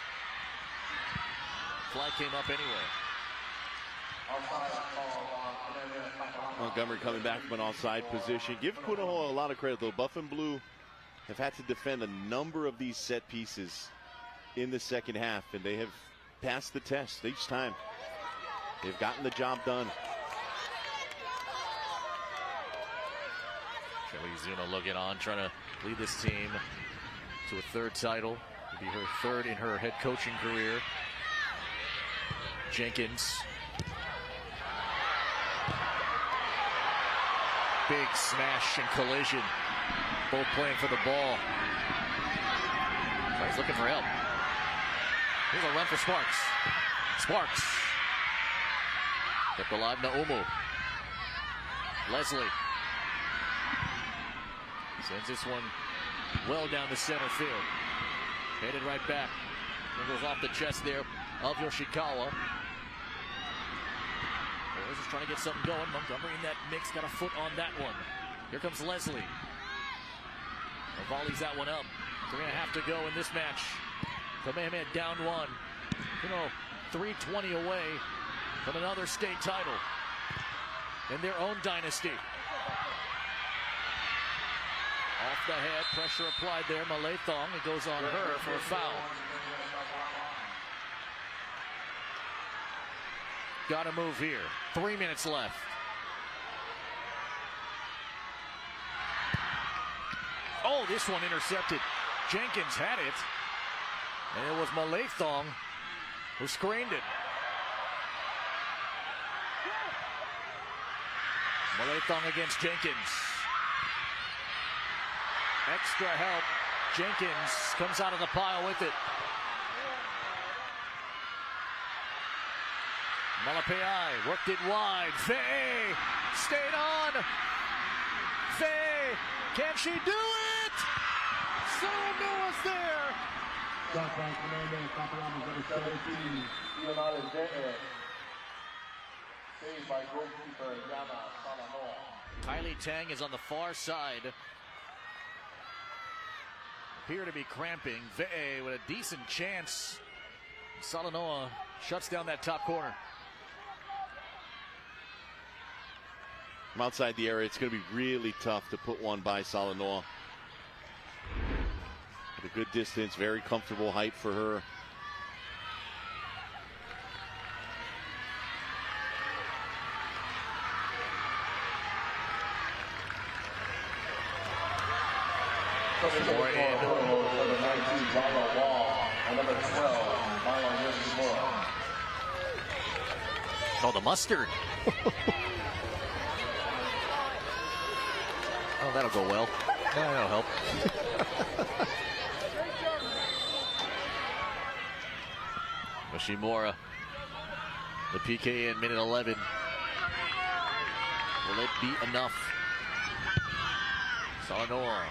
Flag came up anyway. Montgomery coming back from an offside position. Give Punahou a lot of credit, though. Buff and Blue have had to defend a number of these set pieces in the second half, and they have passed the test each time. They've gotten the job done. Kelly Zuna looking on, trying to lead this team to a third title. It'll be her third in her head coaching career. Jenkins. Big smash and collision. Both playing for the ball. He's looking for help. Here's a run for Sparks. Sparks. Kept alive, Naumu. Leslie. Sends this one well down the center field. Headed right back. It goes off the chest there of Yoshikawa. Boys is trying to get something going. Montgomery in that mix, got a foot on that one. Here comes Leslie. Volleys that one up. 3.5 to go in this match. Kamehemeha down 1. 320 away from another state title in their own dynasty. Off the head, pressure applied there. Malathong, it goes on her for a foul. Got to move here. 3 minutes left. Oh, this one intercepted. Jenkins had it. And it was Malathong who screened it. Malathong against Jenkins. Extra help. Jenkins comes out of the pile with it. Malapai worked it wide. Faye stayed on. Faye, can she do it? Salanoa's there. Saved by goalkeeper Yama Salanoa. Kylie Tang is on the far side. Appear to be cramping. Ve'e with a decent chance. Salanoa shuts down that top corner. From outside the area, it's going to be really tough to put one by Salanoa. At a good distance, very comfortable height for her. Number 19, Lala Wall, and number 12, Milo Yoshimura. Oh, the mustard. Oh, that'll go well. That'll help. Yoshimura, the PK in minute 11. Will it be enough? Salanoa.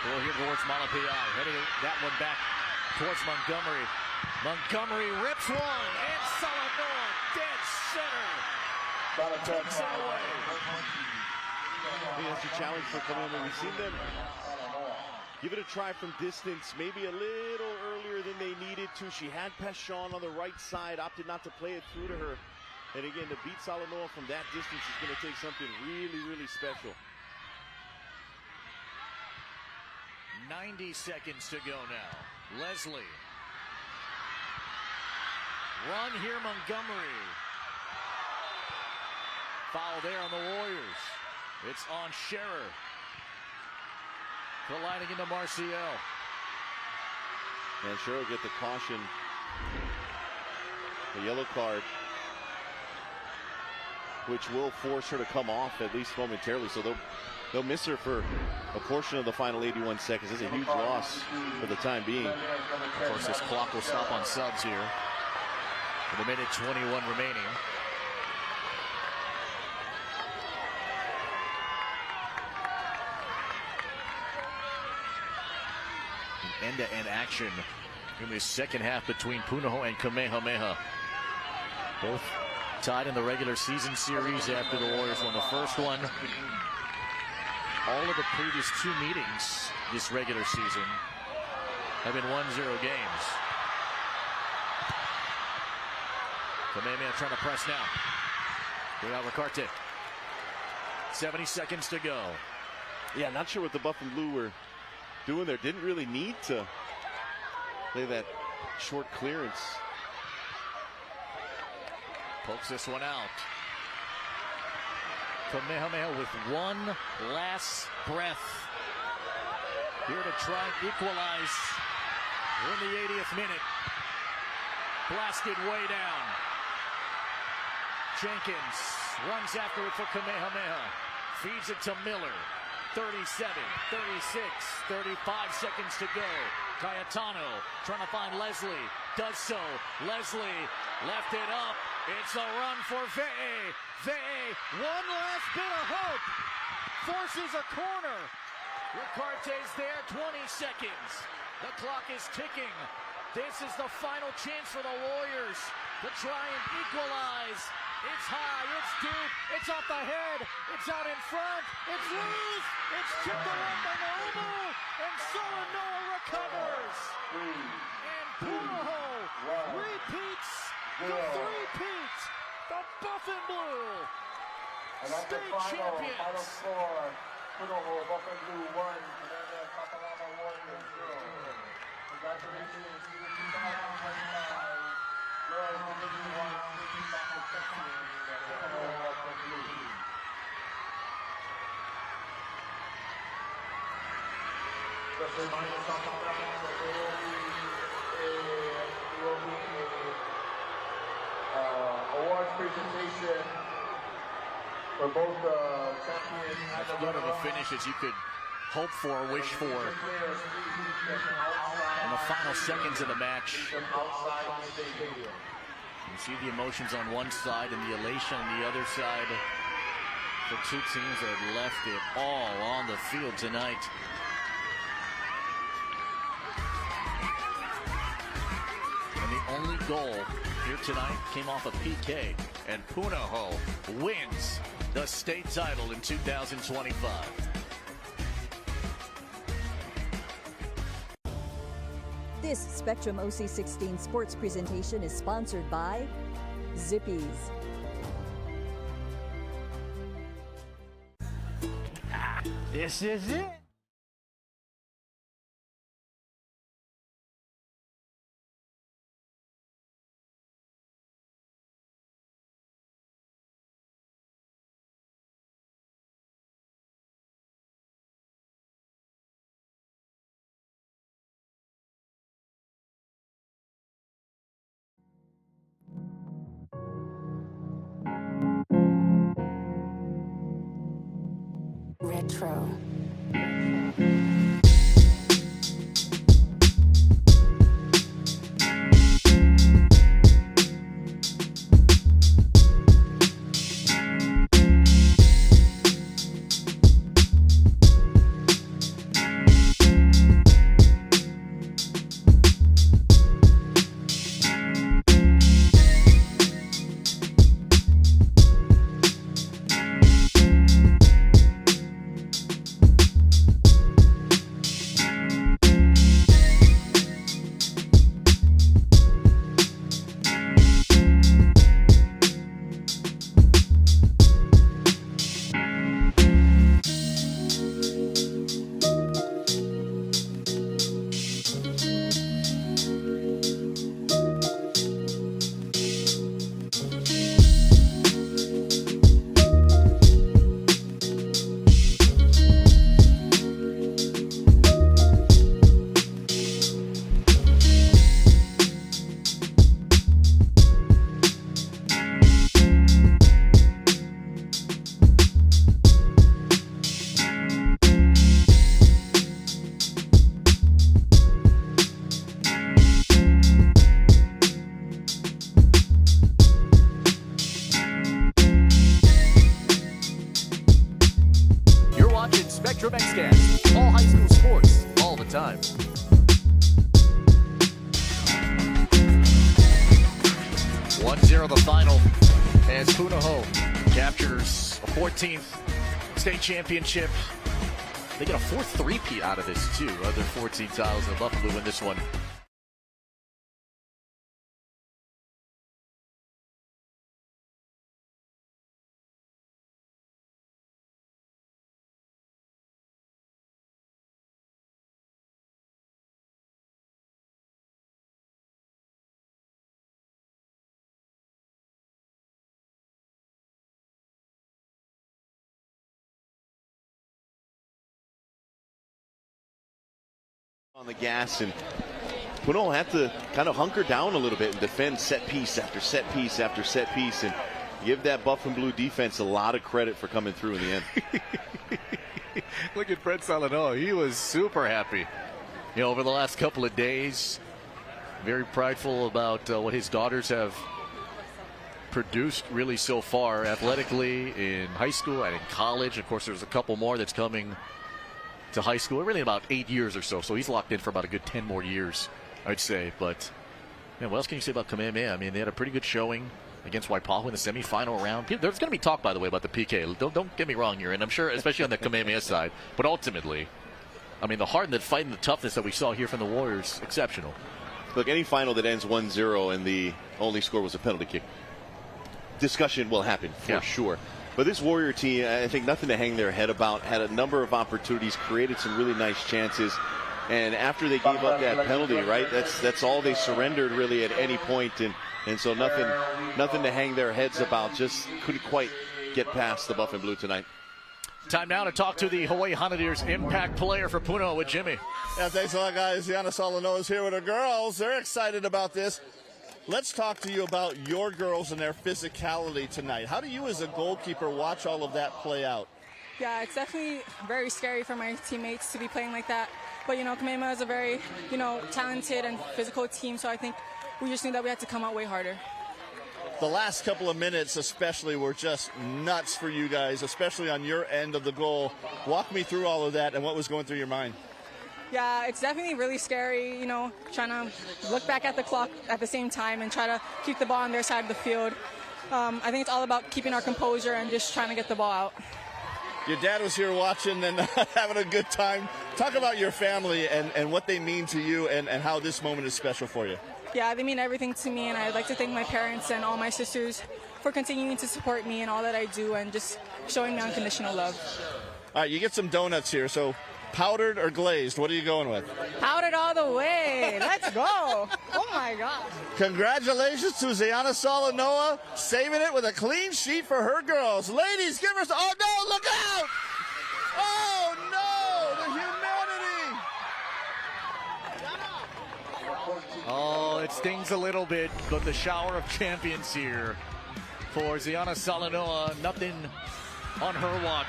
Well, here towards Malapai, heading that one back towards Montgomery. Montgomery rips one, and Salanoa dead center takes it away. I think that's a challenge for Kamehemeha. We've seen them give it a try from distance, maybe a little earlier than they needed to. She had Peshon on the right side, opted not to play it through to her. And again, to beat Salanoa from that distance is going to take something really, really special. 90 seconds to go now. Leslie. Run here, Montgomery. Foul there on the Warriors. It's on Scherer. Colliding into Marcial. And Scherer will get the caution. The yellow card, which will force her to come off at least momentarily. So they'll miss her for a portion of the final 81 seconds. It's a huge loss for the time being. Of course, this clock will stop on subs here. With a minute 21 remaining. End-to-end action in this second half between Punahou and Kamehemeha. Both tied in the regular season series after the Warriors won the first one. All of the previous 2 meetings this regular season have been 1-0 games. Kamehemeha trying to press now. Get out Ricarte. 70 seconds to go. Yeah, not sure what the Buff and Blue were doing there. Didn't really need to play that short clearance. Pokes this one out. Kamehemeha with one last breath. Here to try and equalize in the 80th minute. Blasted way down. Jenkins runs after it for Kamehemeha. Feeds it to Miller. 37, 36, 35 seconds to go. Cayetano trying to find Leslie. Does so. Leslie left it up. It's a run for Ve'e. Ve'e, one last bit of hope. Forces a corner. Ricarte's there, 20 seconds. The clock is ticking. This is the final chance for the Warriors to try and equalize. It's high, it's deep, it's off the head, it's out in front, it's loose, it's chipped away by Naumu, and Solanoa recovers. And Punahou repeats the three-peat, the Buff and Blue state champions. Final score, Punahou, Buff and Blue 1, Kamehemeha Warriors 0. Congratulations to the 2025 Girls Division 1 Soccer Champions, Punahou Buff and Blue. Just a reminder, there will be awards presentation for both the champions and as good of a finish as you could hope for, wish for in the final seconds of the match. You see the emotions on one side and the elation on the other side for two teams that have left it all on the field tonight. And the only goal here tonight came off a PK, and Punahou wins the state title in 2025. This Spectrum OC16 sports presentation is sponsored by Zippies. This is it. Retro. Spectrum XCast, all high school sports, all the time. One 0 the final as Punahou captures a 14th state championship. They get a fourth three-peat out of this too. Other 14 titles, and Buffalo win this one. On the gas, and Punahou had to kind of hunker down a little bit and defend set piece after set piece after set piece, and give that buff and blue defense a lot of credit for coming through in the end. Look at Fred Salanoa. He was super happy. You know, over the last couple of days, very prideful about what his daughters have produced really so far athletically in high school and in college. Of course, there's a couple more that's coming to high school, really in about 8 years or so. So he's locked in for about a good 10 more years, I'd say. But man, what else can you say about Kamehemeha? I mean, they had a pretty good showing against Waipahu in the semifinal round. There's going to be talk, by the way, about the PK. Don't get me wrong here, and I'm sure, especially on the Kamehemeha side. But ultimately, I mean, the heart and the fight and the toughness that we saw here from the Warriors, exceptional. Look, any final that ends 1-0 and the only score was a penalty kick, discussion will happen for sure. But this Warrior team, I think nothing to hang their head about. Had a number of opportunities, created some really nice chances. And after they gave up that penalty, right, that's all they surrendered really at any point. And so nothing to hang their heads about. Just couldn't quite get past the buff and blue tonight. Time now to talk to the Hawaii Honeydeers impact player for Punahou with Jimmy. Yeah, thanks a lot, guys. Gianna Solano is here with her girls. They're excited about this. Let's talk to you about your girls and their physicality tonight. How do you as a goalkeeper watch all of that play out? Yeah, it's definitely very scary for my teammates to be playing like that. But, you know, Kamehemeha is a very, talented and physical team, so I think we just knew that we had to come out way harder. The last couple of minutes especially were just nuts for you guys, especially on your end of the goal. Walk me through all of that and what was going through your mind. Yeah, it's definitely really scary, trying to look back at the clock at the same time and try to keep the ball on their side of the field. I think it's all about keeping our composure and just trying to get the ball out. Your dad was here watching and having a good time. Talk about your family and what they mean to you and how this moment is special for you. Yeah, they mean everything to me, and I'd like to thank my parents and all my sisters for continuing to support me in all that I do and just showing me unconditional love. All right, you get some donuts here, so powdered or glazed, what are you going with? Powdered all the way. Let's go. Oh, my gosh. Congratulations to Gianna Solanoa, saving it with a clean sheet for her girls. Ladies, give us, oh no, look out! Oh no, the humanity! Oh, it stings a little bit, but the shower of champions here for Gianna Solanoa. Nothing on her watch.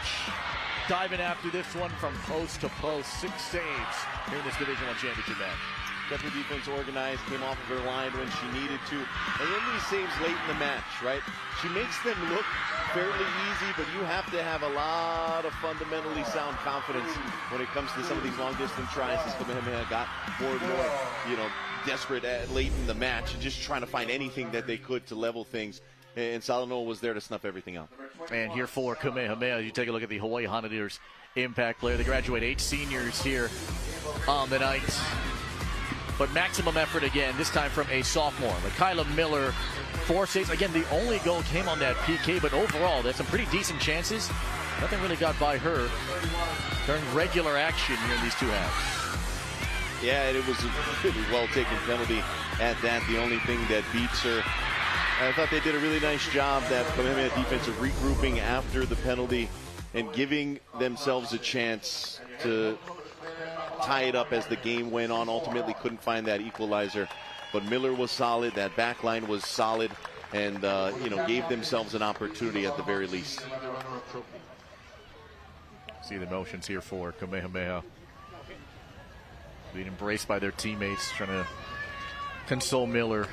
Diving after this one from post to post. 6 saves here in this Division I championship match. Kept her defense organized, came off of her line when she needed to. And then these saves late in the match, right? She makes them look fairly easy, but you have to have a lot of fundamentally sound confidence when it comes to some of these long-distance tries as Kamehemeha got more and more, desperate late in the match and just trying to find anything that they could to level things. And Solanoa was there to snuff everything out. And here for Kamehemeha, you take a look at the Hawaii Honeydeers impact player. They graduate 8 seniors here on the night. But maximum effort again, this time from a sophomore. Kyla Miller, 4 saves. Again, the only goal came on that PK, but overall, that's some pretty decent chances. Nothing really got by her during regular action here in these 2 halves. Yeah, and it was a really well-taken penalty at that. The only thing that beats her. I thought they did a really nice job, that Kamehemeha defense, of regrouping after the penalty and giving themselves a chance to tie it up as the game went on. Ultimately couldn't find that equalizer, but Miller was solid, that back line was solid, and gave themselves an opportunity at the very least. See the motions here for Kamehemeha. Being embraced by their teammates, trying to console Miller.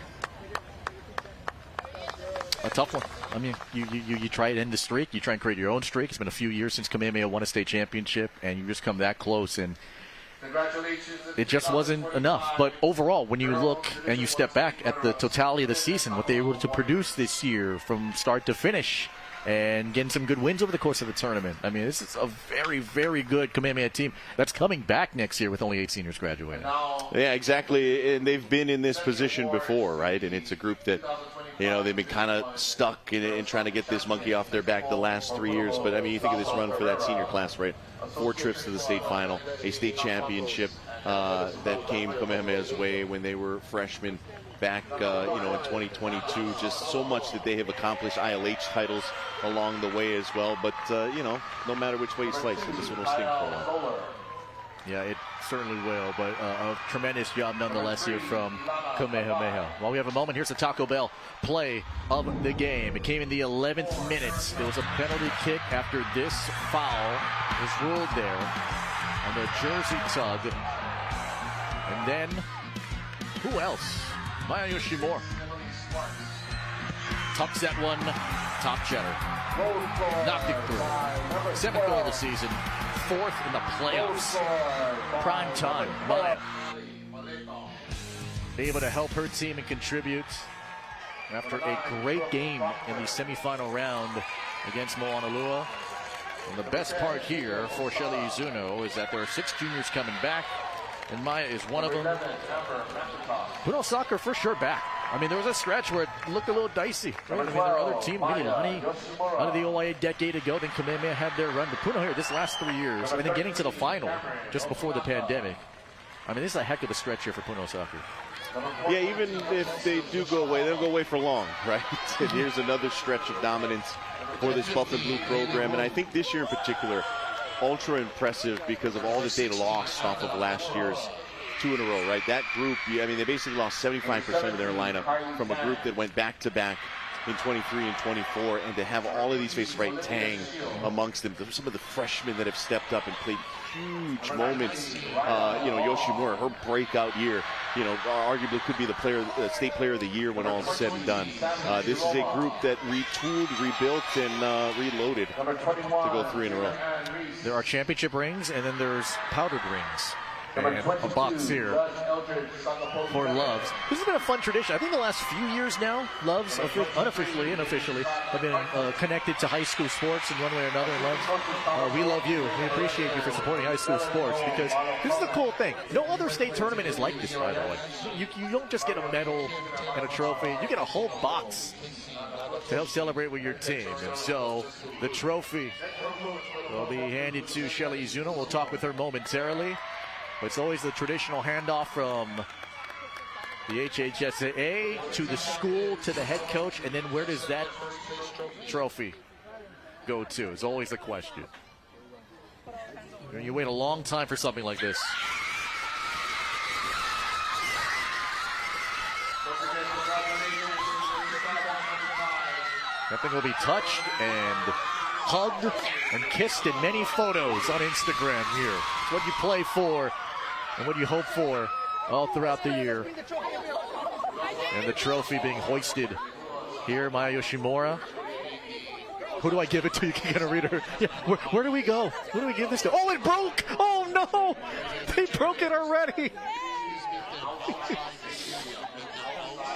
A tough one. I mean, you try to end the streak. You try and create your own streak. It's been a few years since Kamehemeha won a state championship, and you just come that close, and it just wasn't enough. But overall, when you look and you step back at the totality of the season, what they were able to produce this year from start to finish, and getting some good wins over the course of the tournament. I mean, this is a very, very good Kamehemeha team that's coming back next year with only 8 seniors graduating. Yeah, exactly. And they've been in this position before, right? And it's a group that, they've been kind of stuck in trying to get this monkey off their back the last 3 years. But, I mean, you think of this run for that senior class, right? 4 trips to the state final, a state championship that came Kamehemeha's way when they were freshmen back, in 2022. Just so much that they have accomplished. ILH titles along the way as well. But, no matter which way you slice it, this one will sting for a while. Yeah, it certainly will, but a tremendous job nonetheless here from Kamehemeha. While we have a moment, here's the Taco Bell play of the game. It came in the 11th minute. There was a penalty kick after this foul was ruled there on the jersey tug. And then, who else? Maya Yoshimura tucks that one, top cheddar. Knocked it through. 7th goal of the season, 4th in the playoffs. Prime time, Maya. Able to help her team and contribute after a great game in the semifinal round against Moanalua. And the best part here for Shelly Izuno is that there are 6 juniors coming back, and Maya is one of them. Punahou soccer for sure back. I mean, there was a stretch where it looked a little dicey. Right? I mean, there were other teams, maybe Lani, out of the OIA decade ago, then Kamehemeha had their run. But Punahou here, this last 3 years, and then getting to the final just before the pandemic. I mean, this is a heck of a stretch here for Punahou soccer. Yeah, even if they do go away, they don't go away for long, right? And here's another stretch of dominance for this Buff and Blue program. And I think this year in particular, ultra impressive because of all that they lost off of last year's 2 in a row, right? That group, I mean, they basically lost 75% of their lineup from a group that went back-to-back in 23 and 24, and to have all of these faces, right, Tang amongst them, some of the freshmen that have stepped up and played huge moments. Yoshimura, her breakout year, arguably could be the state player of the year when all is said and done. This is a group that retooled, rebuilt, and reloaded to go 3 in a row. There are championship rings, and then there's powdered rings. And a box here for Loves. This has been a fun tradition. I think the last few years now, Loves, unofficially and officially, have been connected to high school sports in one way or another. Loves, we love you. We appreciate you for supporting high school sports, because this is the cool thing. No other state tournament is like this, by the way. You don't just get a medal and a trophy. You get a whole box to help celebrate with your team. And so the trophy will be handed to Shelly Izuno. We'll talk with her momentarily. But it's always the traditional handoff from the HHSAA to the school, to the head coach, and then where does that trophy go to is always the question. You wait a long time for something like this. That thing will be touched and hugged and kissed in many photos on Instagram here. It's what you play for and what you hope for all throughout the year. And the trophy being hoisted here, Maya Yoshimura. Who do I give it to? You can get a reader. Yeah, where do we go? Who do we give this to? Oh, it broke! Oh, no! They broke it already!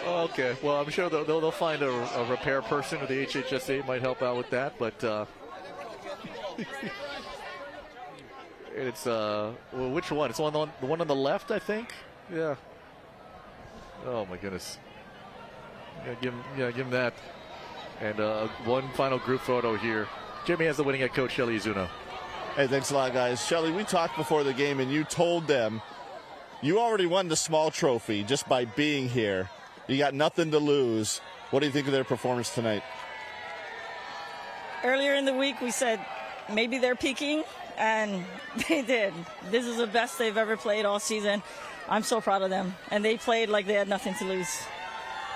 Okay, well, I'm sure they'll find a repair person, or the HHSAA might help out with that, but it's well, which one? It's the one on the left, I think. Yeah. Oh my goodness. Give him that. And one final group photo here. Jimmy has the winning head coach, Shelly Izuno. Hey, thanks a lot, guys. Shelly, we talked before the game, and you told them you already won the small trophy just by being here. You got nothing to lose. What do you think of their performance tonight? Earlier in the week, we said maybe they're peaking, and they did. This is the best they've ever played all season. I'm so proud of them, and they played like they had nothing to lose.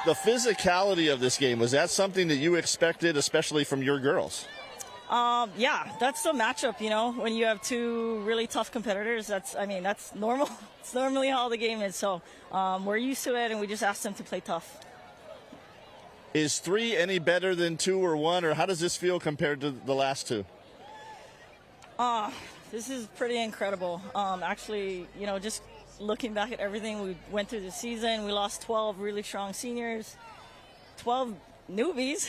The physicality of this game, was that something that you expected, especially from your girls? Yeah, that's the matchup, when you have 2 really tough competitors. That's normal. It's normally how the game is. So we're used to it, and we just asked them to play tough. Is 3 any better than 2 or 1, or how does this feel compared to the last 2? This is pretty incredible. Actually, just looking back at everything we went through the season, we lost 12 really strong seniors, 12 newbies,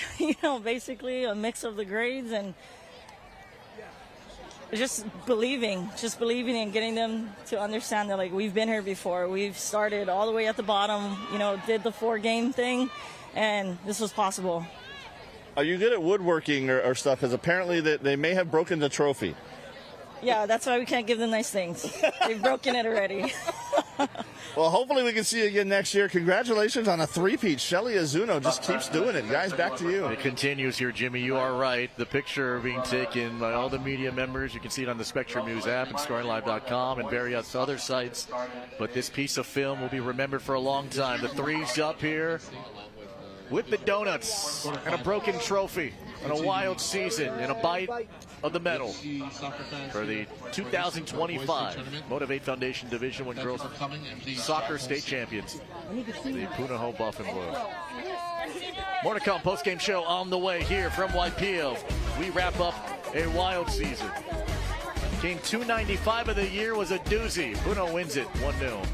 basically a mix of the grades, and just believing and getting them to understand that, like, we've been here before. We've started all the way at the bottom, did the 4-game thing, and this was possible. Are you good at woodworking or stuff? Because apparently they may have broken the trophy. Yeah, that's why we can't give them nice things. They've broken it already. Well, hopefully we can see you again next year. Congratulations on a three-peat. Shelly Azuno just keeps doing it. Guys, back to you. It continues here, Jimmy. You are right. The picture being taken by all the media members. You can see it on the Spectrum News app and ScoringLive.com and various other sites. But this piece of film will be remembered for a long time. The threes up here with the donuts and a broken trophy and a wild season and a bite of the medal for the 2025 Motivate Foundation Division I Girls Soccer State Champions, the Punahou Buff and Blue. More to come. Post-game show on the way here from Waipio. We wrap up a wild season. Game 295 of the year was a doozy. Punahou wins it 1-0.